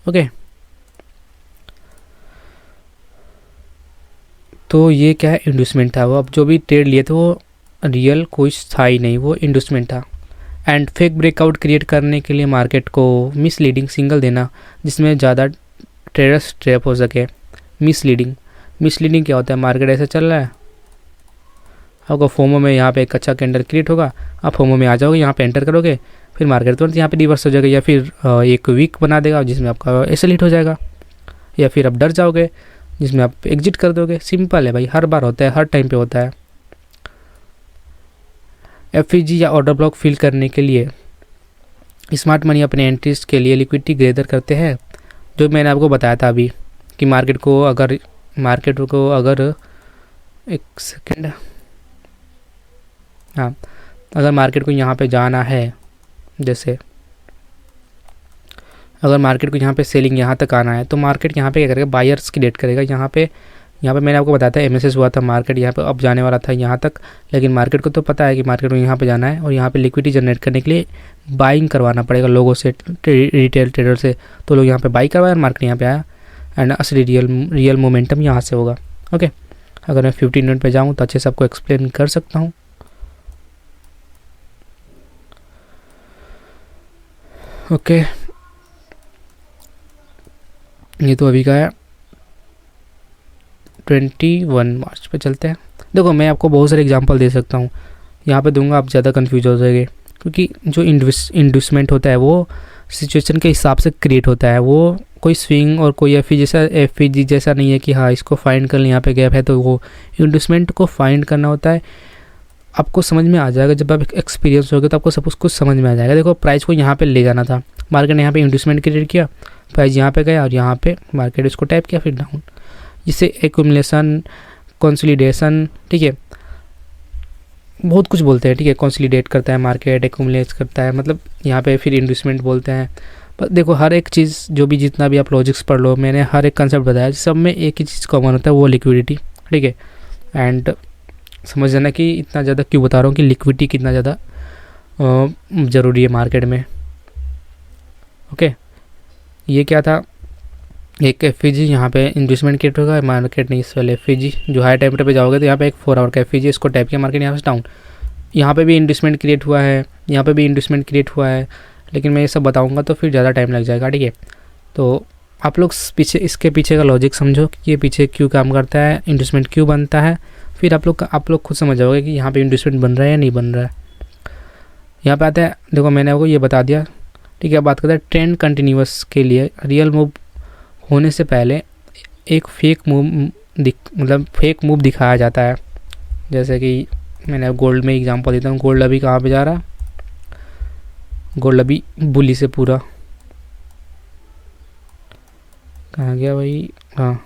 ओके, तो ये क्या है, इन्वेस्टमेंट था। वो अब जो भी ट्रेड लिए थे वो रियल कोई था ही नहीं, वो इन्वेस्टमेंट था। एंड फेक ब्रेकआउट क्रिएट करने के लिए मार्केट को मिसलीडिंग सिग्नल देना जिसमें ज़्यादा ट्रेडर्स ट्रैप हो सके। मिसलीडिंग क्या होता है, मार्केट ऐसे चल रहा है, आपको फोमो में यहाँ पे एक अच्छा कैंडल क्रिएट होगा, आप फोमो में आ जाओगे, यहाँ पे एंटर करोगे, फिर मार्केट तुरंत यहाँ पे रिवर्स हो जाएगा, या फिर एक वीक बना देगा जिसमें आपका ऐसे हिट हो जाएगा, या फिर आप डर जाओगे जिसमें आप एग्जिट कर दोगे। सिंपल है भाई, हर बार होता है, हर टाइम पे होता है। एफईजी या ऑर्डर ब्लॉक फिल करने के लिए स्मार्ट मनी अपने एंट्रीज के लिए लिक्विडिटी गैदर करते हैं, जो मैंने आपको बताया था अभी कि मार्केट को अगर एक सेकेंड, हाँ, अगर मार्केट को यहाँ पे जाना है, जैसे अगर मार्केट को यहाँ पे सेलिंग यहाँ तक आना है तो मार्केट यहाँ पे क्या करेगा, बायर्स क्रिएट करेगा। यहाँ पे मैंने आपको बताया था एमएसएस हुआ था, मार्केट यहाँ पे अब जाने वाला था यहाँ तक, लेकिन मार्केट को तो पता है कि मार्केट को यहाँ पे जाना है और यहाँ पे लिक्विडिटी जनरेट करने के लिए बाइंग करवाना पड़ेगा लोगों से, रिटेल ट्रेडर से। तो लोग यहाँ पे बाई करवाए और मार्केट यहाँ पे आया एंड असली रियल मोमेंटम यहाँ से होगा। ओके, अगर मैं 15 मिनट पे जाऊँ तो अच्छे से आपको एक्सप्लेन कर सकता हूँ। ओके, ये तो अभी का है, 21 मार्च पे चलते हैं। देखो, मैं आपको बहुत सारे एग्जांपल दे सकता हूँ, यहाँ पे दूंगा, आप ज़्यादा कंफ्यूज हो जाएंगे, क्योंकि जो इन्वेस्टमेंट होता है वो सिचुएशन के हिसाब से क्रिएट होता है। वो कोई स्विंग और कोई एफईजी जैसा नहीं है कि हाँ इसको फाइंड कर लें, यहाँ पे गैप है तो वो इन्वेस्टमेंट को फाइंड करना होता है। आपको समझ में आ जाएगा जब आप एक्सपीरियंस होगे, तो आपको सब कुछ समझ में आ जाएगा। देखो, प्राइस को यहाँ पे ले जाना था, मार्केट ने यहाँ पे इन्वेस्टमेंट क्रिएट किया, प्राइस यहाँ पे गया और यहाँ पे मार्केट इसको टैप किया, फिर डाउन, जिससे एक्यूमुलेशन, कंसोलिडेशन, ठीक है, बहुत कुछ बोलते हैं, ठीक है। कंसोलिडेट करता है मार्केट, एक्यूमुलेट करता है, मतलब यहाँ पे फिर इन्वेस्टमेंट बोलते हैं। पर देखो हर एक चीज़ जो भी जितना भी आप लॉजिक्स पढ़ लो, मैंने हर एक कंसेप्ट बताया, सब में एक ही चीज़ कॉमन होता है, वो लिक्विडिटी, ठीक है। एंड समझ जाना कि इतना ज़्यादा क्यों बता रहा हूँ कि लिक्विडिटी कितना ज़्यादा ज़रूरी है मार्केट में। ओके, ये क्या था, एक एफईजी यहाँ पे इन्वेस्टमेंट क्रिएट होगा, मार्केट नहीं, इस वाले एफईजी जो हाई टेम्परेचर पे जाओगे तो यहाँ पे एक 4 आवर का एफईजी, इसको टैप किया, मार्केट यहाँ से डाउन। यहाँ पे भी इन्वेस्टमेंट क्रिएट हुआ है, यहाँ पे भी इन्वेस्टमेंट क्रिएट हुआ है, लेकिन मैं ये सब बताऊँगा तो फिर ज़्यादा टाइम लग जाएगा, ठीक है। तो आप लोग पीछे इसके पीछे का लॉजिक समझो कि ये पीछे क्यों काम करता है, इन्वेस्टमेंट क्यों बनता है, फिर आप लोग खुद समझ जाओगे कि यहाँ पे इन्वेस्टमेंट बन रहा है या नहीं बन रहा है। यहाँ पे आता है, देखो मैंने आपको ये बता दिया, ठीक है। बात करते हैं ट्रेंड कंटिन्यूअस के लिए, रियल मूव होने से पहले एक फेक मूव मतलब फेक मूव दिखाया जाता है। जैसे कि मैंने गोल्ड में एग्जांपल देता हूँ, गोल्ड अभी कहाँ पे जा रहा है, गोल्ड अभी बुली से पूरा कहाँ गया भाई, हाँ।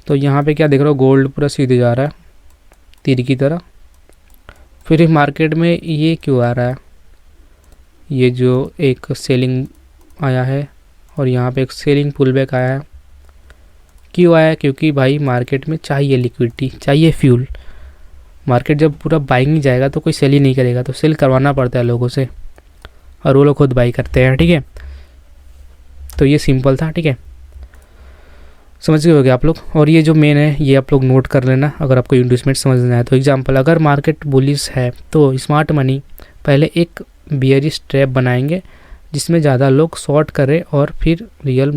तो यहाँ पे क्या देख रहे हो, गोल्ड पूरा सीधे जा रहा है तीर की तरह। फिर मार्केट में ये क्यों आ रहा है, ये जो एक सेलिंग आया है और यहाँ पे एक सेलिंग पुल बैक आया है, क्यों आया है, क्योंकि भाई मार्केट में चाहिए लिक्विडिटी, चाहिए फ्यूल। मार्केट जब पूरा बाइंग नहीं जाएगा तो कोई सेल ही नहीं करेगा, तो सेल करवाना पड़ता है लोगों से, और वो लोग खुद बाई करते हैं, ठीक है। तो ये सिंपल था, ठीक है, समझ गए होगे आप लोग। और ये जो मेन है ये आप लोग नोट कर लेना अगर आपको इन्वेस्टमेंट समझना है तो। एग्जांपल, अगर मार्केट बुलिश है तो स्मार्ट मनी पहले एक बियरिश ट्रैप बनाएंगे जिसमें ज़्यादा लोग शॉर्ट करें और फिर रियल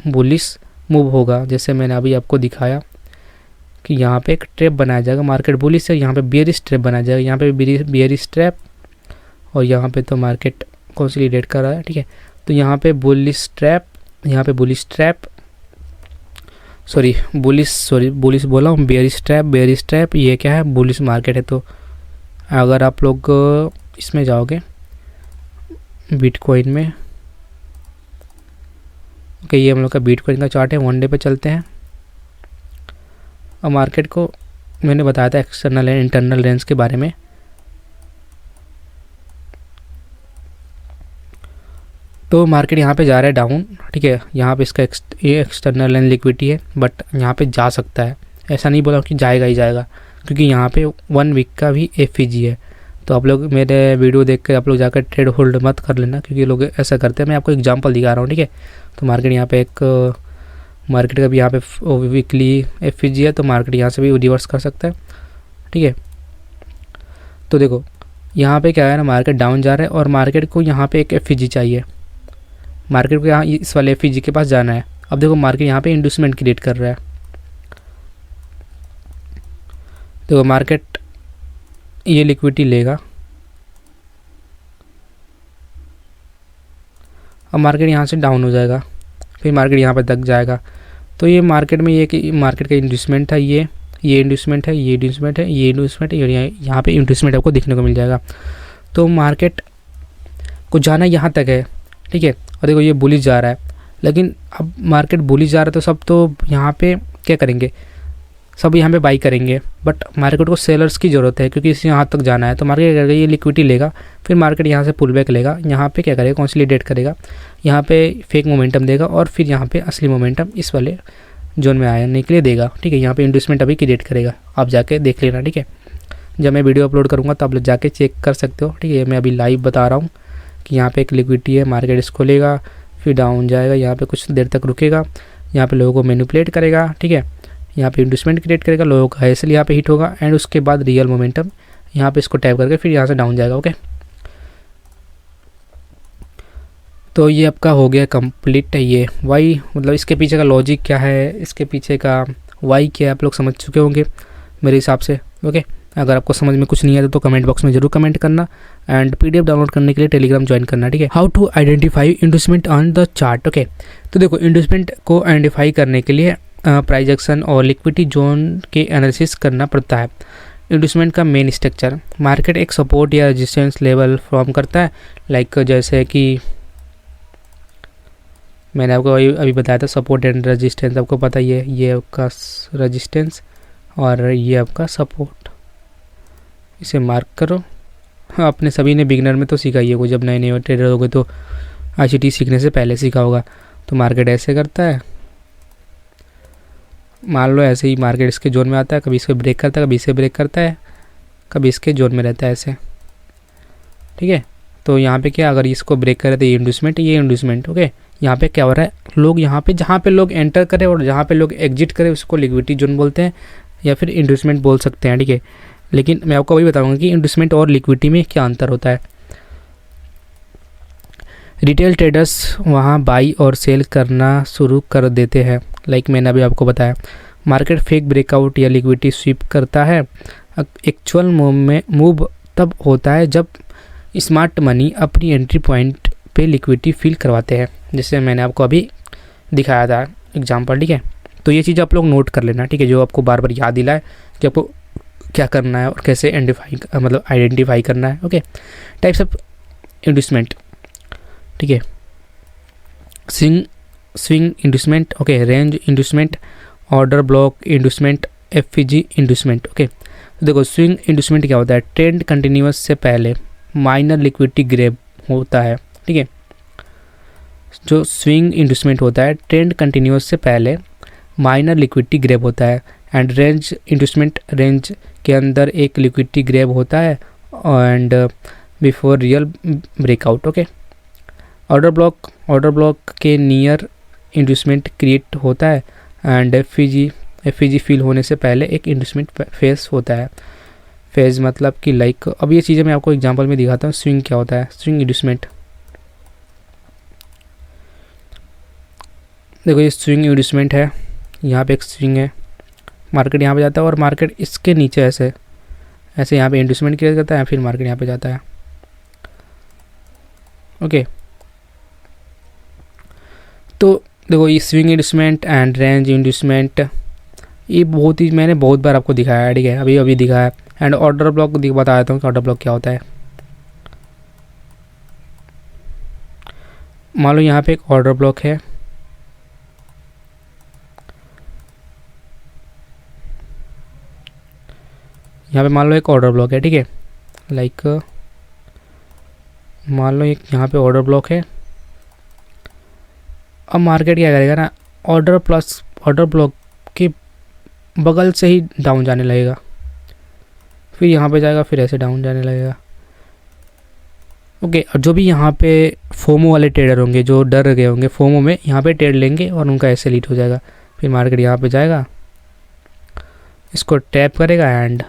बुलिश मूव होगा। जैसे मैंने अभी आपको दिखाया कि यहाँ पे एक ट्रैप बनाया जाएगा, मार्केट बुलिश है, यहाँ पे बियरिश ट्रैप बनाया जाएगा, यहाँ पे बियरिश ट्रैप, और यहाँ पे तो मार्केट कंसोलिडेट कर रहा है, ठीक है। तो यहाँ पे बुलिश ट्रैप, यहाँ पे बुलिश ट्रैप, बुलिश बोला हूँ, बेयरिश ट्रैप, ये क्या है, बुलिश मार्केट है। तो अगर आप लोग इसमें जाओगे बिटकॉइन में, ओके, ये हम लोग का बिटकॉइन का चार्ट है, 1 डे पे चलते हैं। और मार्केट को मैंने बताया था एक्सटर्नल एंड इंटरनल रेंज के बारे में। तो मार्केट यहाँ पे जा रहा है डाउन, ठीक है। यहाँ पे इसका ये एक्सटर्नल एंड लिक्विडिटी है, बट यहाँ पे जा सकता है, ऐसा नहीं बोला कि जाएगा ही जाएगा, क्योंकि यहाँ पे 1 वीक का भी एफईजी है। तो आप लोग मेरे वीडियो देख कर आप लोग जाकर ट्रेड होल्ड मत कर लेना, क्योंकि लोग ऐसा करते हैं। मैं आपको एग्जांपल दिखा रहा हूँ, ठीक है। तो मार्केट यहाँ पे एक मार्केट का भी यहाँ पे वीकली एफईजी है, तो मार्केट यहाँ से भी रिवर्स कर सकता है, ठीक है। तो देखो यहाँ पे क्या है ना, मार्केट डाउन जा रहा है और मार्केट को यहाँ पे एक एफईजी चाहिए, मार्केट को यहाँ इस वाले एफईजी के पास जाना है। अब देखो मार्केट यहाँ पे इंड्यूसमेंट क्रिएट कर रहा है, देखो मार्केट ये लिक्विडिटी लेगा, अब मार्केट यहाँ से डाउन हो जाएगा, फिर मार्केट यहाँ पे तक जाएगा। तो ये मार्केट में ये कि मार्केट का इंड्यूसमेंट है, ये इंड्यूसमेंट है, ये इंड्यूसमेंट है, ये इंड्यूसमेंट है, और यहाँ पे इंड्यूसमेंट आपको देखने को मिल जाएगा। तो मार्केट को जाना यहाँ तक है, ठीक है। और देखो ये बुलिश जा रहा है, लेकिन अब मार्केट बुलिश जा रहा है तो सब तो यहाँ पे क्या करेंगे, सब यहाँ पे बाई करेंगे, बट मार्केट को सेलर्स की ज़रूरत है, क्योंकि इसे यहाँ तक जाना है। तो मार्केट क्या करेगा, ये लिक्विडिटी लेगा, फिर मार्केट यहाँ से पुल बैक लेगा, यहाँ पे क्या करेगा, कंसोलिडेट करेगा, यहाँ पे फेक मोमेंटम देगा, और फिर यहाँ पे असली मोमेंटम इस वाले जोन में आने के लिए देगा, ठीक है। यहाँ पे इन्वेस्टमेंट अभी क्रिएट करेगा, आप जाके देख लेना, ठीक है। जब मैं वीडियो अपलोड करूँगा तो आप लोग जाके चेक कर सकते हो, ठीक है। मैं अभी लाइव बता रहा हूँ कि यहाँ पे एक लिक्विडिटी है, मार्केट इसको लेगा, फिर डाउन जाएगा, यहाँ पे कुछ देर तक रुकेगा, यहाँ पे लोगों को मैनिपुलेट करेगा, ठीक है। यहाँ पे इन्वेस्टमेंट क्रिएट करेगा, लोगों का हाइसल यहाँ पे हिट होगा, एंड उसके बाद रियल मोमेंटम यहाँ पे इसको टैप करके फिर यहाँ से डाउन जाएगा, ओके। तो ये आपका हो गया कंप्लीट है। ये वाई मतलब इसके पीछे का लॉजिक क्या है, इसके पीछे का वाई क्या है, आप लोग समझ चुके होंगे मेरे हिसाब से, ओके। अगर आपको समझ में कुछ नहीं आता तो कमेंट बॉक्स में जरूर कमेंट करना, एंड पीडीएफ डाउनलोड करने के लिए टेलीग्राम ज्वाइन करना, ठीक है। How to identify investment on the chart, okay. तो देखो इन्वेस्टमेंट को आइडेंटिफाई करने के लिए प्राइस एक्शन और लिक्विडिटी जोन के एनालिसिस करना पड़ता है। इन्वेस्टमेंट का मेन स्ट्रक्चर, मार्केट एक सपोर्ट या रेजिस्टेंस लेवल फॉर्म करता है, लाइक जैसे कि मैंने आपको अभी बताया था सपोर्ट एंड रेजिस्टेंस, आपको पता ही है, ये आपका रेजिस्टेंस, और ये आपका सपोर्ट, इसे मार्क करो। हाँ, आपने सभी ने बिगनर में तो सीखा ही है, कोई जब नए नए ट्रेडर हो गए तो ICT सीखने से पहले सीखा होगा। तो मार्केट ऐसे करता है, मान लो ऐसे ही मार्केट इसके जोन में आता है, कभी इसको ब्रेक करता है, कभी इसे ब्रेक करता है, कभी इसके जोन में रहता है ऐसे, ठीक है। तो यहाँ पे क्या, अगर इसको ब्रेक करे तो ये इंड्यूसमेंट, ये इंड्यूसमेंट, ओके। यहाँ पे क्या हो रहा है, लोग यहाँ पे जहाँ पे लोग एंटर करें और जहाँ पे लोग एग्जिट करें उसको लिक्विडिटी जोन बोलते हैं या फिर इंड्यूसमेंट बोल सकते हैं, ठीक है। लेकिन मैं आपको वही बताऊंगा कि इंड्यूसमेंट और लिक्विडिटी में क्या अंतर होता है। रिटेल ट्रेडर्स वहाँ बाई और सेल करना शुरू कर देते हैं, लाइक मैंने अभी आपको बताया। मार्केट फेक ब्रेकआउट या लिक्विडिटी स्वीप करता है। एक्चुअल मूव तब होता है जब स्मार्ट मनी अपनी एंट्री पॉइंट पे लिक्विडिटी फिल करवाते हैं, जैसे मैंने आपको अभी दिखाया था एग्जांपल, ठीक है। तो ये चीज़ आप लोग नोट कर लेना, ठीक है, जो आपको बार बार याद दिलाए कि आपको क्या करना है और कैसे आइडेंटिफाई करना है, ओके। टाइप्स ऑफ इंड्यूसमेंट, ठीक है। Swing inducement, okay. Range inducement, order block inducement, FVG inducement, okay. तो देखो स्विंग इंड्यूसमेंट क्या होता है, ट्रेंड कंटिन्यूस से पहले माइनर लिक्विडिटी ग्रैब होता है, ठीक है। जो स्विंग इंड्यूसमेंट होता है, ट्रेंड कंटिन्यूस से पहले माइनर लिक्विडिटी ग्रैब होता है। एंड रेंज इंड्यूसमेंट, रेंज के अंदर एक लिक्विडिटी ग्रैब होता है and before real breakout, okay. Order block के नियर इंड्यूसमेंट क्रिएट होता है एंड FVG फिल होने से पहले एक इंड्यूसमेंट फेज होता है। फेज मतलब कि लाइक, अब ये चीज़ें मैं आपको एग्जांपल में दिखाता हूँ। स्विंग क्या होता है, स्विंग इंड्यूसमेंट, देखो ये स्विंग इंड्यूसमेंट है, यहाँ पे एक स्विंग है, मार्केट यहाँ पे जाता है और मार्केट इसके नीचे ऐसे यहाँ पे इंड्यूसमेंट क्रिएट करता है, फिर मार्केट यहाँ पे जाता है, ओके। तो देखो ये swing inducement and range inducement, ये मैंने बहुत बार आपको दिखाया है, ठीक है, अभी दिखाया। एंड ऑर्डर ब्लॉक बता देता हूँ कि ऑर्डर ब्लॉक क्या होता है। मान लो यहाँ पे एक ऑर्डर ब्लॉक है, यहाँ पे मान लो एक ऑर्डर ब्लॉक है, ठीक है, लाइक मान लो एक यहाँ पे ऑर्डर ब्लॉक है। अब मार्केट क्या करेगा ना, ऑर्डर ब्लॉक के बगल से ही डाउन जाने लगेगा, फिर यहाँ पे जाएगा, फिर ऐसे डाउन जाने लगेगा, ओके। और जो भी यहाँ पे फोमो वाले ट्रेडर होंगे, जो डर गए होंगे फोमो में, यहाँ पे ट्रेड लेंगे और उनका ऐसे लीट हो जाएगा। फिर मार्केट यहाँ पे जाएगा, इसको टैप करेगा एंड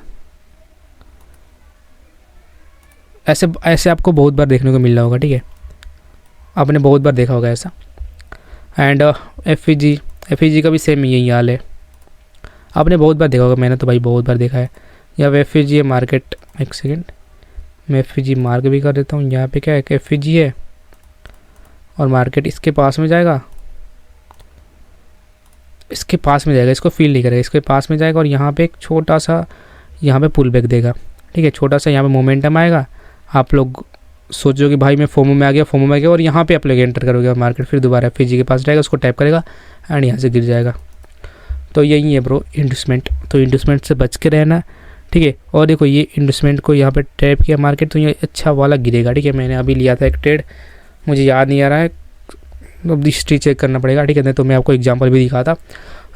ऐसे आपको बहुत बार देखने को मिल रहा होगा, ठीक है, आपने बहुत बार देखा होगा ऐसा। एंड FVG का भी सेम यही हाल है, आपने बहुत बार देखा होगा, मैंने तो भाई बहुत बार देखा है। यहाँ पे FVG है, मार्केट, एक सेकेंड मैं FVG मार्क भी कर देता हूँ। यहाँ पे क्या है, FVG है और मार्केट इसके पास में जाएगा, इसको फील नहीं करेगा, इसके पास में जाएगा और यहाँ पे एक छोटा सा यहाँ पे पुल बैक देगा, ठीक है, छोटा सा यहाँ पे मोमेंटम आएगा। आप लोग सोचो कि भाई मैं फोमो में आ गया और यहाँ पे आप लोग एंटर करोगे और मार्केट फिर दोबारा FVG के पास जाएगा, उसको टैप करेगा एंड यहाँ से गिर जाएगा। तो यही है ब्रो इंड्यूसमेंट, तो इंड्यूसमेंट से बच के रहना, ठीक है। और देखो ये इंड्यूसमेंट को यहाँ पे टैप किया मार्केट, तो ये अच्छा वाला गिरेगा, ठीक है। मैंने अभी लिया था एक ट्रेड, मुझे याद नहीं आ रहा है, अब हिस्ट्री चेक करना पड़ेगा, ठीक है। नहीं तो मैं आपको एग्जांपल भी दिखाता,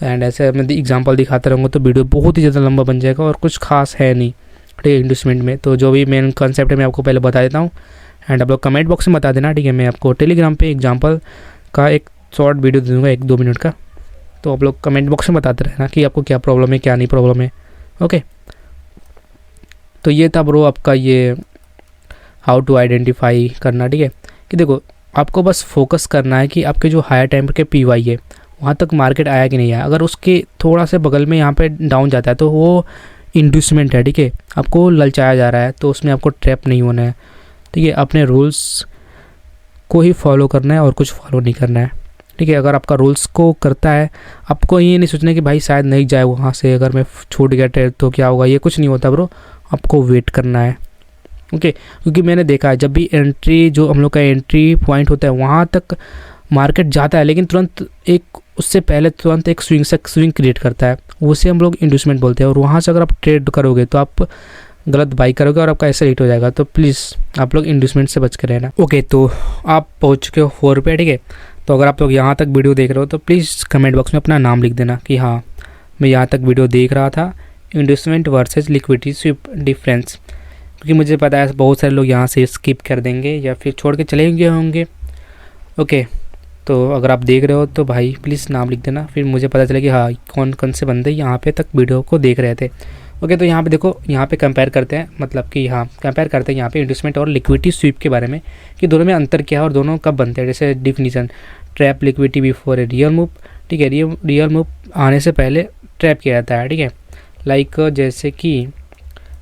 एंड ऐसे मैं एग्जांपल दिखाता रहूँगा तो वीडियो बहुत ही ज़्यादा लंबा बन जाएगा और कुछ खास है नहीं, ठीक है, इंड्यूसमेंट में। तो जो भी मेन कॉन्सेप्ट है मैं आपको पहले बता देता हूँ एंड आप लोग कमेंट बॉक्स में बता देना, ठीक है। मैं आपको टेलीग्राम पे एग्जांपल का एक शॉर्ट वीडियो दे दूँगा 1-2 मिनट का, तो आप लोग कमेंट बॉक्स में बताते रहना कि आपको क्या प्रॉब्लम है, क्या नहीं प्रॉब्लम है, ओके। तो ये था ब्रो आपका ये हाउ टू आइडेंटिफाई करना, ठीक है। कि देखो आपको बस फोकस करना है कि आपके जो हायर टाइम के PY है वहाँ तक मार्केट आया कि नहीं आया। अगर उसके थोड़ा से बगल में यहाँ पे डाउन जाता है तो वो इंड्यूसमेंट है, ठीक है, आपको ललचाया जा रहा है, तो उसमें आपको ट्रैप नहीं होना है, ठीक है। अपने रूल्स को ही फॉलो करना है और कुछ फॉलो नहीं करना है, ठीक है। अगर आपका रूल्स को करता है, आपको ये नहीं सोचना कि भाई शायद नहीं जाए वहाँ से, अगर मैं छूट गया ट्रेड तो क्या होगा, ये कुछ नहीं होता ब्रो, आपको वेट करना है, ओके। क्योंकि मैंने देखा है जब भी एंट्री, जो हम लोग का एंट्री पॉइंट होता है वहाँ तक मार्केट जाता है, लेकिन तुरंत एक उससे पहले तुरंत एक स्विंग क्रिएट करता है, उसे हम लोग इंड्यूसमेंट बोलते हैं। और वहाँ से अगर आप ट्रेड करोगे तो आप गलत बाई करोगे और आपका ऐसे हिट हो जाएगा। तो प्लीज़ आप लोग इंड्यूसमेंट से बच कर रहना। ओके, तो आप पहुँच चुके हो 4 रुपये, ठीक है। तो अगर आप लोग यहाँ तक वीडियो देख रहे हो तो प्लीज़ कमेंट बॉक्स में अपना नाम लिख देना कि हाँ मैं यहाँ तक वीडियो देख रहा था, inducement versus liquidity SVEEP difference. क्योंकि मुझे पता है बहुत सारे लोग यहाँ से स्किप कर देंगे या फिर छोड़ के चले गए होंगे। ओके, तो अगर आप देख रहे हो तो भाई प्लीज़ नाम लिख देना, फिर मुझे पता चले कि हाँ कौन कौन से बंदे यहाँ पे तक वीडियो को देख रहे थे। ओके, तो यहाँ पे देखो, यहाँ पे कंपेयर करते हैं, मतलब कि हाँ कंपेयर करते हैं यहाँ पे इंड्यूसमेंट और लिक्विडिटी स्वीप के बारे में कि दोनों में अंतर क्या है और दोनों कब बनते हैं। जैसे definition, trap liquidity before a real move, ठीक है। रियल मूव आने से पहले ट्रैप किया जाता है, ठीक है। लाइक जैसे कि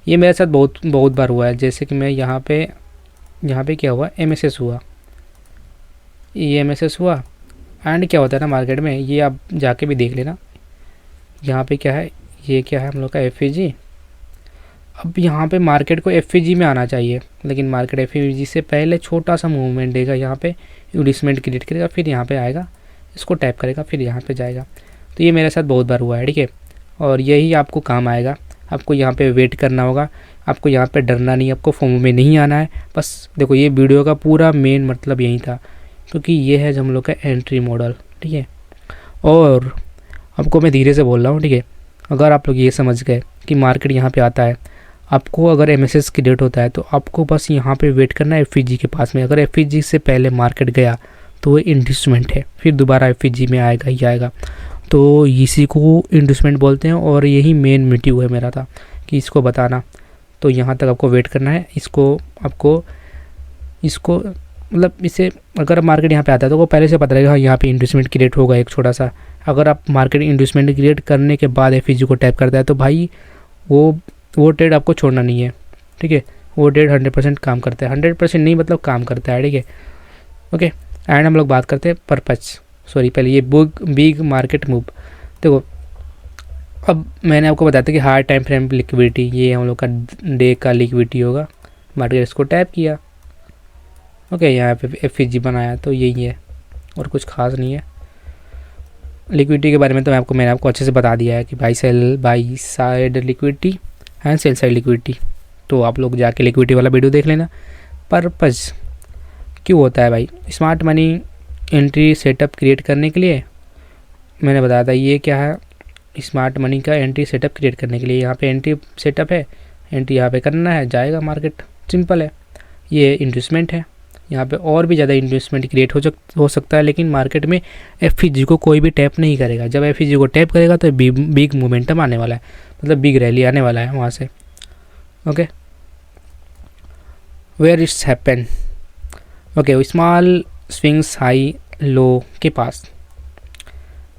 ये मेरे साथ बहुत बार हुआ है। जैसे कि मैं यहाँ पे क्या हुआ, MSS हुआ, ये MSS हुआ। एंड क्या होता है ना मार्केट में, ये आप जाके भी देख लेना, यहाँ पे क्या है, ये क्या है हम लोग का FEG। अब यहाँ पे मार्केट को FEG में आना चाहिए, लेकिन मार्केट FEG से पहले छोटा सा मूवमेंट देगा, यहाँ पे इंड्यूसमेंट क्रिएट करेगा, फिर यहाँ पे आएगा, इसको टैप करेगा, फिर यहाँ पे जाएगा। तो ये मेरे साथ बहुत बार हुआ है, ठीक है। और यही आपको काम आएगा। आपको यहाँ पे वेट करना होगा, आपको यहाँ पे डरना नहीं, आपको फोमो में नहीं आना है। बस देखो, ये वीडियो का पूरा मेन मतलब यही था, क्योंकि ये है हम लोग का एंट्री मॉडल, ठीक है। और आपको मैं धीरे से बोल रहा हूँ, ठीक है। अगर आप लोग ये समझ गए कि मार्केट यहाँ पे आता है, आपको अगर MSS क्रिएट होता है तो आपको बस यहाँ पे वेट करना है FEG के पास में। अगर FEG से पहले मार्केट गया तो वो इंड्यूसमेंट है, फिर दोबारा FEG में आएगा ही आएगा। तो इसी को इंड्यूसमेंट बोलते हैं और यही मेन मोटिव है मेरा था कि इसको बताना। तो यहाँ तक आपको वेट करना है, इसको मतलब इसे अगर मार्केट यहाँ पे आता है तो वो पहले से पता लगेगा यहाँ पे इंड्यूसमेंट क्रिएट होगा एक छोटा सा। अगर आप मार्केट इंड्यूसमेंट क्रिएट करने के बाद FEG को टैप करता है तो भाई वो ट्रेड आपको छोड़ना नहीं है, ठीक है। वो ट्रेड 100% काम करता है, 100% नहीं मतलब काम करता है, ठीक है। ओके, एंड हम लोग बात करते हैं पहले ये बिग मार्केट मूव। देखो, अब मैंने आपको बताया था कि हाई टाइम फ्रेम लिक्विडिटी, ये हम लोग का डे का लिक्विडिटी होगा। मार्केट इसको टैप किया, ओके, यहाँ पे FEG बनाया, तो यही है और कुछ खास नहीं है। लिक्विडिटी के बारे में तो मैंने आपको अच्छे से बता दिया है कि by side liquidity and sell side liquidity. तो आप लोग जाके लिक्विडिटी वाला वीडियो देख लेना। पर्पज़ क्यों होता है भाई, smart money entry setup create करने के लिए मैंने बताया था। ये क्या है, स्मार्ट मनी का एंट्री सेटअप क्रिएट करने के लिए। यहाँ पे एंट्री सेटअप है, एंट्री यहाँ पे करना है, जाएगा मार्केट, सिंपल है। ये इंड्यूसमेंट है, यहाँ पे और भी ज़्यादा इन्वेस्टमेंट क्रिएट हो सकता है, लेकिन मार्केट में FEG को कोई भी टैप नहीं करेगा। जब FEG को टैप करेगा तो बिग मोमेंटम आने वाला है, मतलब बिग रैली आने वाला है वहाँ से। Okay, where it's happen, okay, small swings high low के पास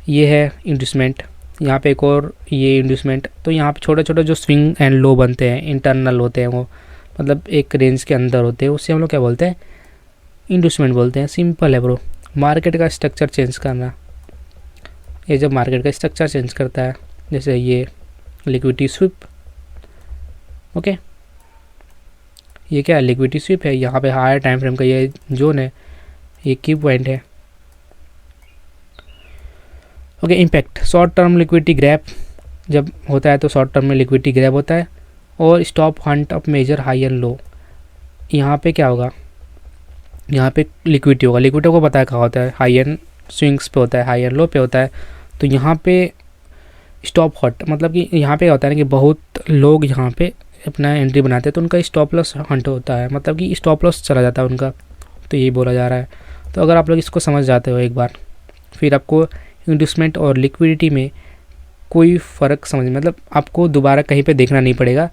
ये है इंड्यूसमेंट। यहाँ पे एक और ये इंड्यूसमेंट। तो यहाँ पे छोटे छोटे जो स्विंग एंड लो बनते हैं, इंटरनल होते हैं, वो मतलब एक रेंज के अंदर होते हैं, उससे हम लोग क्या बोलते हैं, इंड्यूसमेंट बोलते हैं। सिंपल है ब्रो, मार्केट का स्ट्रक्चर चेंज करना। ये जब मार्केट का स्ट्रक्चर चेंज करता है, जैसे ये लिक्विडिटी स्वीप, ओके, ये क्या है, लिक्विडिटी स्वीप है। यहाँ पे हायर टाइम फ्रेम का ये जोन है, ये की पॉइंट है। Okay, impact, short term liquidity grab जब होता है तो शॉर्ट टर्म में लिक्विडिटी ग्रैप होता है। और stop hunt up major high and low, यहाँ पे क्या होगा, यहाँ पे लिक्विडिटी होगा। लिक्विडिटी को पता है कहाँ होता है, हाई एंड स्विंग्स पे होता है, हाई एंड लो पे होता है। तो यहाँ पे स्टॉप हॉट मतलब कि यहाँ पे होता है ना कि बहुत लोग यहाँ पे अपना एंट्री बनाते हैं तो उनका स्टॉप लॉस हंट होता है, मतलब कि स्टॉप लॉस चला जाता है उनका। तो यही बोला जा रहा है। तो अगर आप लोग इसको समझ जाते हो एक बार, फिर आपको इंड्यूसमेंट और लिक्विडिटी में कोई फ़र्क समझ, मतलब आपको दोबारा कहीं पे देखना नहीं पड़ेगा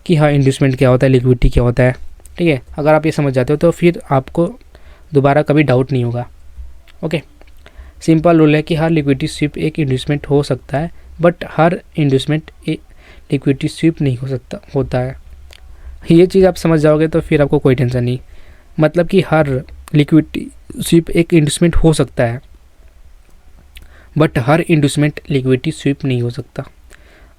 कि हाँ इंड्यूसमेंट क्या होता है, लिक्विडिटी क्या होता है, ठीक है। अगर आप ये समझ जाते हो तो फिर आपको दोबारा कभी डाउट नहीं होगा। ओके, सिंपल रूल है कि हर लिक्विडिटी स्वीप एक इंड्यूसमेंट हो सकता है, बट हर इंड्यूसमेंट एक लिक्विडिटी स्वीप नहीं होता है। ये चीज़ आप समझ जाओगे तो फिर आपको कोई टेंशन नहीं। मतलब कि हर लिक्विडिटी स्वीप एक इंड्यूसमेंट हो सकता है, but her inducement liquidity SVEEP नहीं हो सकता।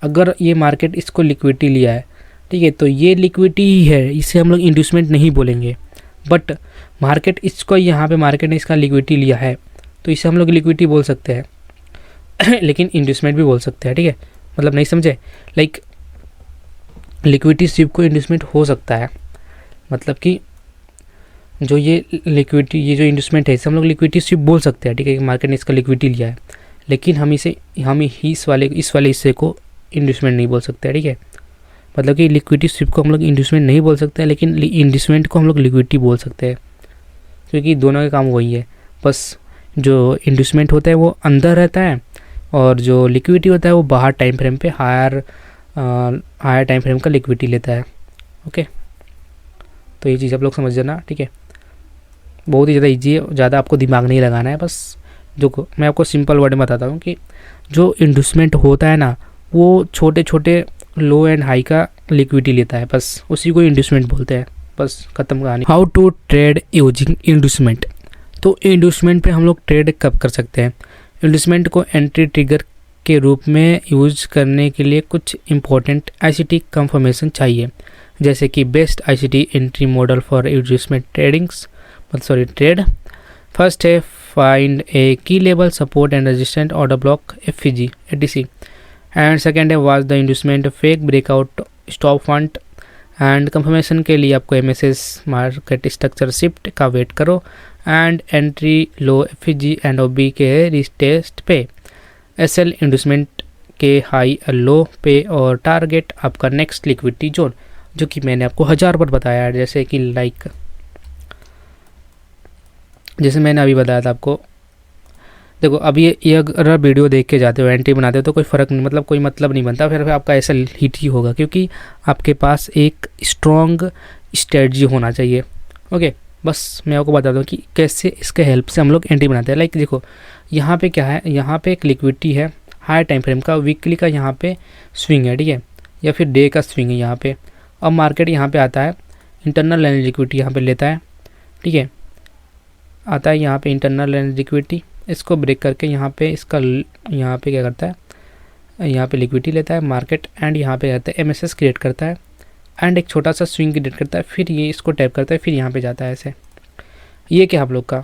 अगर ये मार्केट इसको लिक्विडिटी लिया है, ठीक है, तो ये लिक्विडिटी ही है, इसे हम लोग इंड्यूसमेंट नहीं बोलेंगे। बट मार्केट इसको, यहाँ पे मार्केट ने इसका लिक्विडिटी लिया है तो इसे हम लोग लिक्विडिटी बोल सकते हैं। लेकिन इंड्यूसमेंट भी बोल सकते हैं, ठीक है, मतलब नहीं समझे, लाइक लिक्विडिटी स्वीप को इंड्यूसमेंट हो सकता है, मतलब कि जो ये लिक्विडिटी, ये जो इंड्यूसमेंट है इसे हम लोग लिक्विडिटी स्वीप बोल सकते हैं, ठीक है, मार्केट ने इसका लिक्विडिटी लिया है, लेकिन हम इस वाले हिस्से को इंड्यूसमेंट नहीं बोल सकते, ठीक है, मतलब कि लिक्विडिटी स्वीप को हम लोग इंड्यूसमेंट नहीं बोल सकते, लेकिन इंड्यूसमेंट को हम लोग लिक्विडिटी बोल सकते हैं, क्योंकि दोनों का काम वही है, बस जो इंड्यूसमेंट होता है वो अंदर रहता है और जो लिक्विडिटी होता है वो बाहर टाइम फ्रेम पे हायर टाइम फ्रेम का लिक्विडिटी लेता है। ओके, तो ये चीज़ आप लोग समझ जाना, ठीक है, बहुत ही ज़्यादा ईजी है, ज़्यादा आपको दिमाग नहीं लगाना है, बस जो मैं आपको सिंपल वर्ड में बताता हूँ कि जो इंड्यूसमेंट होता है ना वो छोटे छोटे लो एंड हाई का लिक्विडिटी लेता है, बस उसी को इंड्यूसमेंट बोलते हैं, बस खत्म कहानी। How to trade using inducement. तो इंड्यूसमेंट पे हम लोग ट्रेड कब कर सकते हैं? इंड्यूसमेंट को एंट्री ट्रिगर के रूप में यूज करने के लिए कुछ इंपॉर्टेंट आईसीटी कंफर्मेशन चाहिए, जैसे कि best ICT entry model for inducement trade. First है find a key level support and resistant order block FEG ADC, and second है was the inducement fake breakout stop fund, and confirmation के लिए आपको एमएसएस मार्केट स्ट्रक्चर शिफ्ट का वेट करो, एंड एंट्री लो एफईजी एंड ओबी के रिटेस्ट पे, एसएल इंड्यूसमेंट के हाई लो पे, और टारगेट आपका नेक्स्ट लिक्विडिटी जोन, जो कि मैंने आपको 1000 बार बताया है, जैसे कि जैसे मैंने अभी बताया था आपको। देखो अभी ये अगर वीडियो देख के जाते हो एंट्री बनाते हो तो कोई फ़र्क नहीं, मतलब कोई मतलब नहीं बनता, फिर आपका ऐसा हिट ही होगा, क्योंकि आपके पास एक स्ट्रॉन्ग स्ट्रेटजी होना चाहिए। ओके, बस मैं आपको बता दूँ कि कैसे इसके हेल्प से हम लोग एंट्री बनाते हैं। लाइक देखो यहाँ पे क्या है, यहाँ पे एक लिक्विडिटी है हाई टाइम फ्रेम का, वीकली का यहाँ पे स्विंग है, ठीक है, या फिर डे का स्विंग है यहाँ पे। अब मार्केट यहाँ पे आता है, इंटरनल लाइन लिक्विडिटी यहाँ पे लेता है, ठीक है, आता है यहाँ पे इंटरनल लाइन लिक्विडिटी, इसको ब्रेक करके यहाँ पे इसका यहाँ पे क्या करता है, यहाँ पे लिक्विडिटी लेता है मार्केट, एंड यहाँ पे रहता है एमएसएस क्रिएट करता है, एंड एक छोटा सा स्विंग क्रिएट करता है, फिर ये इसको टैप करता है, फिर यहाँ पे जाता है ऐसे। ये क्या आप लोग का,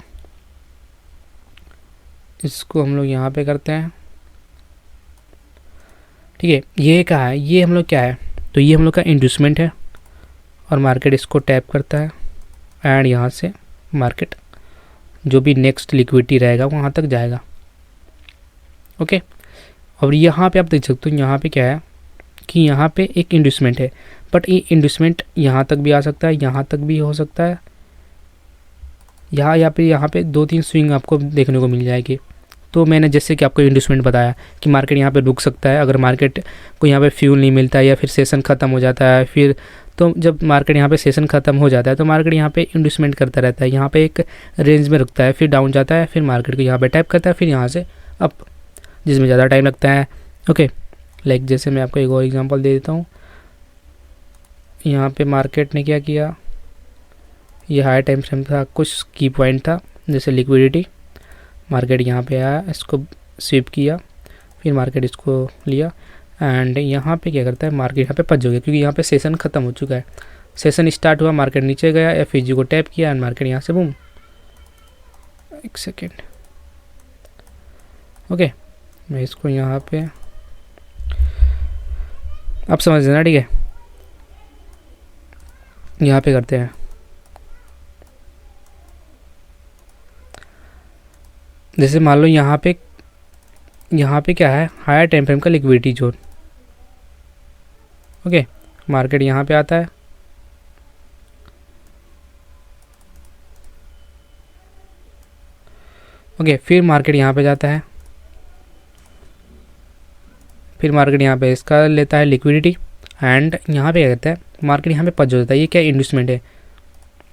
इसको हम लोग यहाँ पे करते हैं, ठीक है, ये क्या है, ये हम लोग क्या है, तो ये हम लोग का इंड्यूसमेंट है, और मार्केट इसको टैप करता है, एंड यहाँ से मार्केट जो भी नेक्स्ट लिक्विडिटी रहेगा वहाँ तक जाएगा। ओके, और यहाँ पे आप देख सकते हो, यहाँ पे क्या है कि यहाँ पे एक इंड्यूसमेंट है, बट ये इंड्यूसमेंट यहाँ तक भी आ सकता है, यहाँ तक भी हो सकता है, यहाँ पे 2-3 स्विंग आपको देखने को मिल जाएगी। तो मैंने जैसे कि आपको इंड्यूसमेंट बताया कि मार्केट यहाँ पे रुक सकता है, अगर मार्केट को यहाँ पे फ्यूल नहीं मिलता है या फिर सेशन ख़त्म हो जाता है, फिर तो जब मार्केट यहाँ पे सेशन ख़त्म हो जाता है तो मार्केट यहाँ पे इंड्यूसमेंट करता रहता है, यहाँ पे एक रेंज में रुकता है, फिर डाउन जाता है, फिर मार्केट को यहाँ पे टैप करता है, फिर यहाँ से अप, जिसमें ज़्यादा टाइम लगता है। ओके, लाइक जैसे मैं आपको एक और एग्जांपल दे देता हूँ, यहाँ पे मार्केट ने क्या किया, ये हाई टाइम फ्रेम था, कुछ की पॉइंट था जैसे लिक्विडिटी, मार्केट यहाँ पे आया, इसको स्वीप किया, फिर मार्केट इसको लिया, एंड यहाँ पे क्या करता है, मार्केट यहाँ पे पच हो गया, क्योंकि यहाँ पे सेशन ख़त्म हो चुका है, सेशन स्टार्ट हुआ, मार्केट नीचे गया, एफईजी को टैप किया, एंड मार्केट यहाँ से बूम। एक सेकेंड, ओके, मैं इसको यहाँ पे आप समझ लेना, ठीक है, यहाँ पे करते हैं, जैसे मान लो यहाँ पे क्या है, हायर टाइम फ्रेम का लिक्विडिटी जोन। ओके, मार्केट यहाँ पे आता है, ओके, फिर मार्केट यहाँ पे जाता है, फिर मार्केट यहाँ पे इसका लेता है लिक्विडिटी, एंड यहाँ पे क्या करता है, मार्केट यहाँ पे पच जाता है। ये क्या इंड्यूसमेंट है,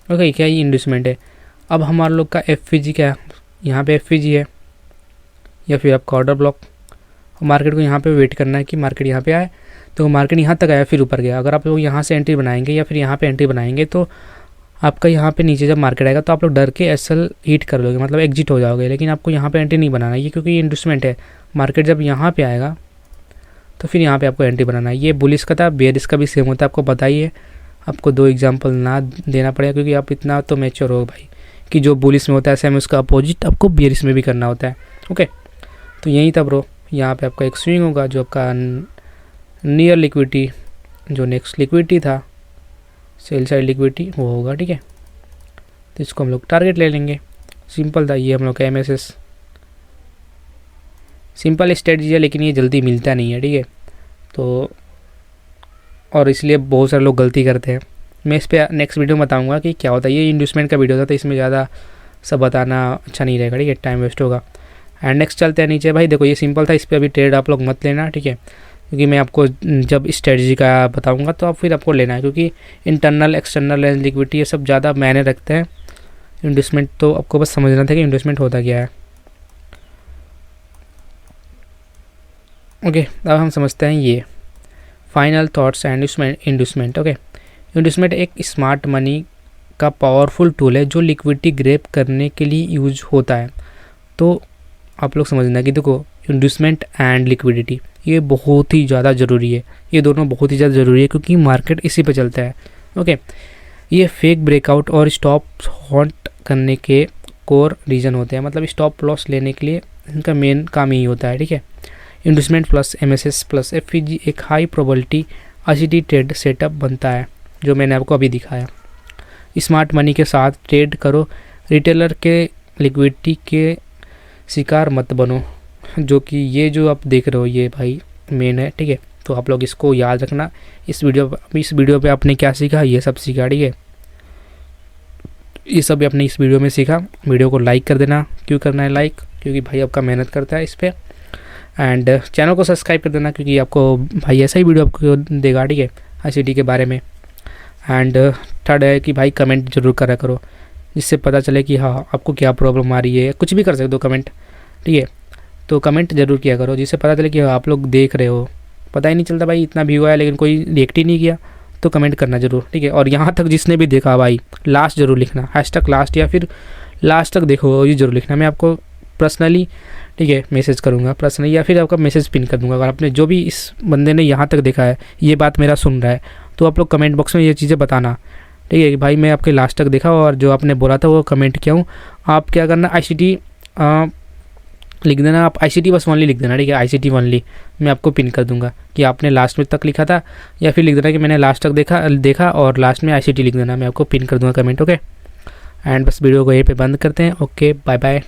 ओके, क्या ये इंड्यूसमेंट है। अब हमारे लोग का एफईजी क्या है, यहाँ पे एफईजी है, या फिर आपका ऑर्डर ब्लॉक, मार्केट को यहाँ पे वेट करना है कि मार्केट यहाँ पे आए, तो मार्केट यहाँ तक आया फिर ऊपर गया। अगर आप लोग यहाँ से एंट्री बनाएंगे या फिर यहाँ पे एंट्री बनाएंगे तो आपका यहाँ पे नीचे जब मार्केट आएगा तो आप लोग डर के एसएल हिट कर लोगे, मतलब एग्जिट हो जाओगे, लेकिन आपको यहाँ पे एंट्री नहीं बनाना है, ये क्योंकि ये इंड्यूसमेंट है। मार्केट जब यहाँ पे आएगा तो फिर यहाँ पे आपको एंट्री बनाना है। ये बुलिश का था, बेयरिश का भी सेम होता है, आपको बताइए, आपको 2 एग्जाम्पल ना देना पड़ेगा, क्योंकि आप इतना तो मैच्योर हो भाई कि जो बुलिश में होता है सेम उसका अपोजिट आपको बेयरिश में भी करना होता है। ओके, तो यही था ब्रो, यहाँ पे आपका एक स्विंग होगा जो आपका नियर लिक्विडिटी, जो नेक्स्ट लिक्विडिटी था सेल साइड लिक्विडिटी वो होगा, ठीक है। तो इसको हम लोग टारगेट ले लेंगे। सिंपल था ये हम लोग का MSS, सिंपल स्ट्रेटजी है लेकिन ये जल्दी मिलता नहीं है, ठीक है। तो और इसलिए बहुत सारे लोग गलती करते हैं। मैं इस पर नेक्स्ट वीडियो में बताऊंगा कि क्या होता है। ये इन्वेस्टमेंट का वीडियो था तो इसमें ज़्यादा सब बताना अच्छा नहीं रहेगा, ठीक है, टाइम वेस्ट होगा। एंड नेक्स्ट चलते हैं नीचे। भाई देखो ये सिंपल था, इस पर अभी ट्रेड आप लोग मत लेना, ठीक है, क्योंकि मैं आपको जब स्ट्रेटजी का बताऊंगा तो आप फिर आपको लेना है, क्योंकि इंटरनल एक्सटर्नल एंड लिक्विडिटी ये सब ज़्यादा मायने रखते हैं। इन्वेस्टमेंट तो आपको बस समझना था कि इन्वेस्टमेंट होता क्या है। ओके, अब हम समझते हैं ये final thoughts and investment. Okay, investment एक स्मार्ट मनी का पावरफुल टूल है जो लिक्विडिटी ग्रैब करने के लिए यूज होता है। तो आप लोग समझना कि देखो इन्वेस्टमेंट एंड लिक्विडिटी ये बहुत ही ज़्यादा ज़रूरी है, ये दोनों बहुत ही ज़्यादा ज़रूरी है क्योंकि मार्केट इसी पे चलता है। ओके, ये फेक ब्रेकआउट और स्टॉप हॉन्ट करने के कोर रीजन होते हैं, मतलब स्टॉप लॉस लेने के लिए इनका मेन काम यही होता है, ठीक है। Investment plus MSS plus FVG एक high probability ICT trade setup बनता है जो मैंने आपको अभी दिखाया। स्मार्ट मनी के साथ ट्रेड करो, रिटेलर के लिक्विडिटी के शिकार मत बनो, जो कि ये जो आप देख रहे हो ये भाई मेन है, ठीक है। तो आप लोग इसको याद रखना। इस वीडियो पे आपने क्या सीखा, ये सब सीखा, ठीक है, ये सब आपने इस वीडियो में सीखा। वीडियो को लाइक कर देना। क्यों करना है लाइक, क्योंकि भाई आपका मेहनत करता है इस पर। एंड चैनल को सब्सक्राइब कर देना क्योंकि आपको भाई ऐसा ही वीडियो आपको देगा, ठीक है, ICT के बारे में। एंड थर्ड है कि भाई कमेंट जरूर करा करो जिससे पता चले कि हाँ आपको क्या प्रॉब्लम आ रही है। कुछ भी कर सकते हो कमेंट, ठीक है, तो कमेंट जरूर किया करो जिससे पता चले कि आप लोग देख रहे हो। पता ही नहीं चलता भाई इतना व्यू आया लेकिन कोई रिएक्ट ही नहीं किया, तो कमेंट करना जरूर, ठीक है। और यहाँ तक जिसने भी देखा भाई लास्ट जरूर लिखना, #लास्ट या फिर लास्ट तक देखो ये जरूर लिखना। मैं आपको पर्सनली, ठीक है, मैसेज करूँगा पर्सनली या फिर आपका मैसेज पिन कर दूँगा। अगर आपने जो भी इस बंदे ने यहाँ तक देखा है, ये बात मेरा सुन रहा है, तो आप लोग कमेंट बॉक्स में ये चीज़ें बताना, ठीक है, कि भाई मैं आपके लास्ट तक देखा और जो आपने बोला था वो कमेंट किया हूँ। आप क्या करना, ICT लिख देना, आप ICT बस ओनली लिख देना, ठीक है, ICT ओनली। मैं आपको पिन कर दूंगा कि आपने लास्ट में तक लिखा था, या फिर लिख देना कि मैंने लास्ट तक देखा और लास्ट में ICT लिख देना। मैं आपको पिन कर दूंगा कमेंट। ओके, एंड बस वीडियो को यहीं पे बंद करते हैं। Okay, bye bye.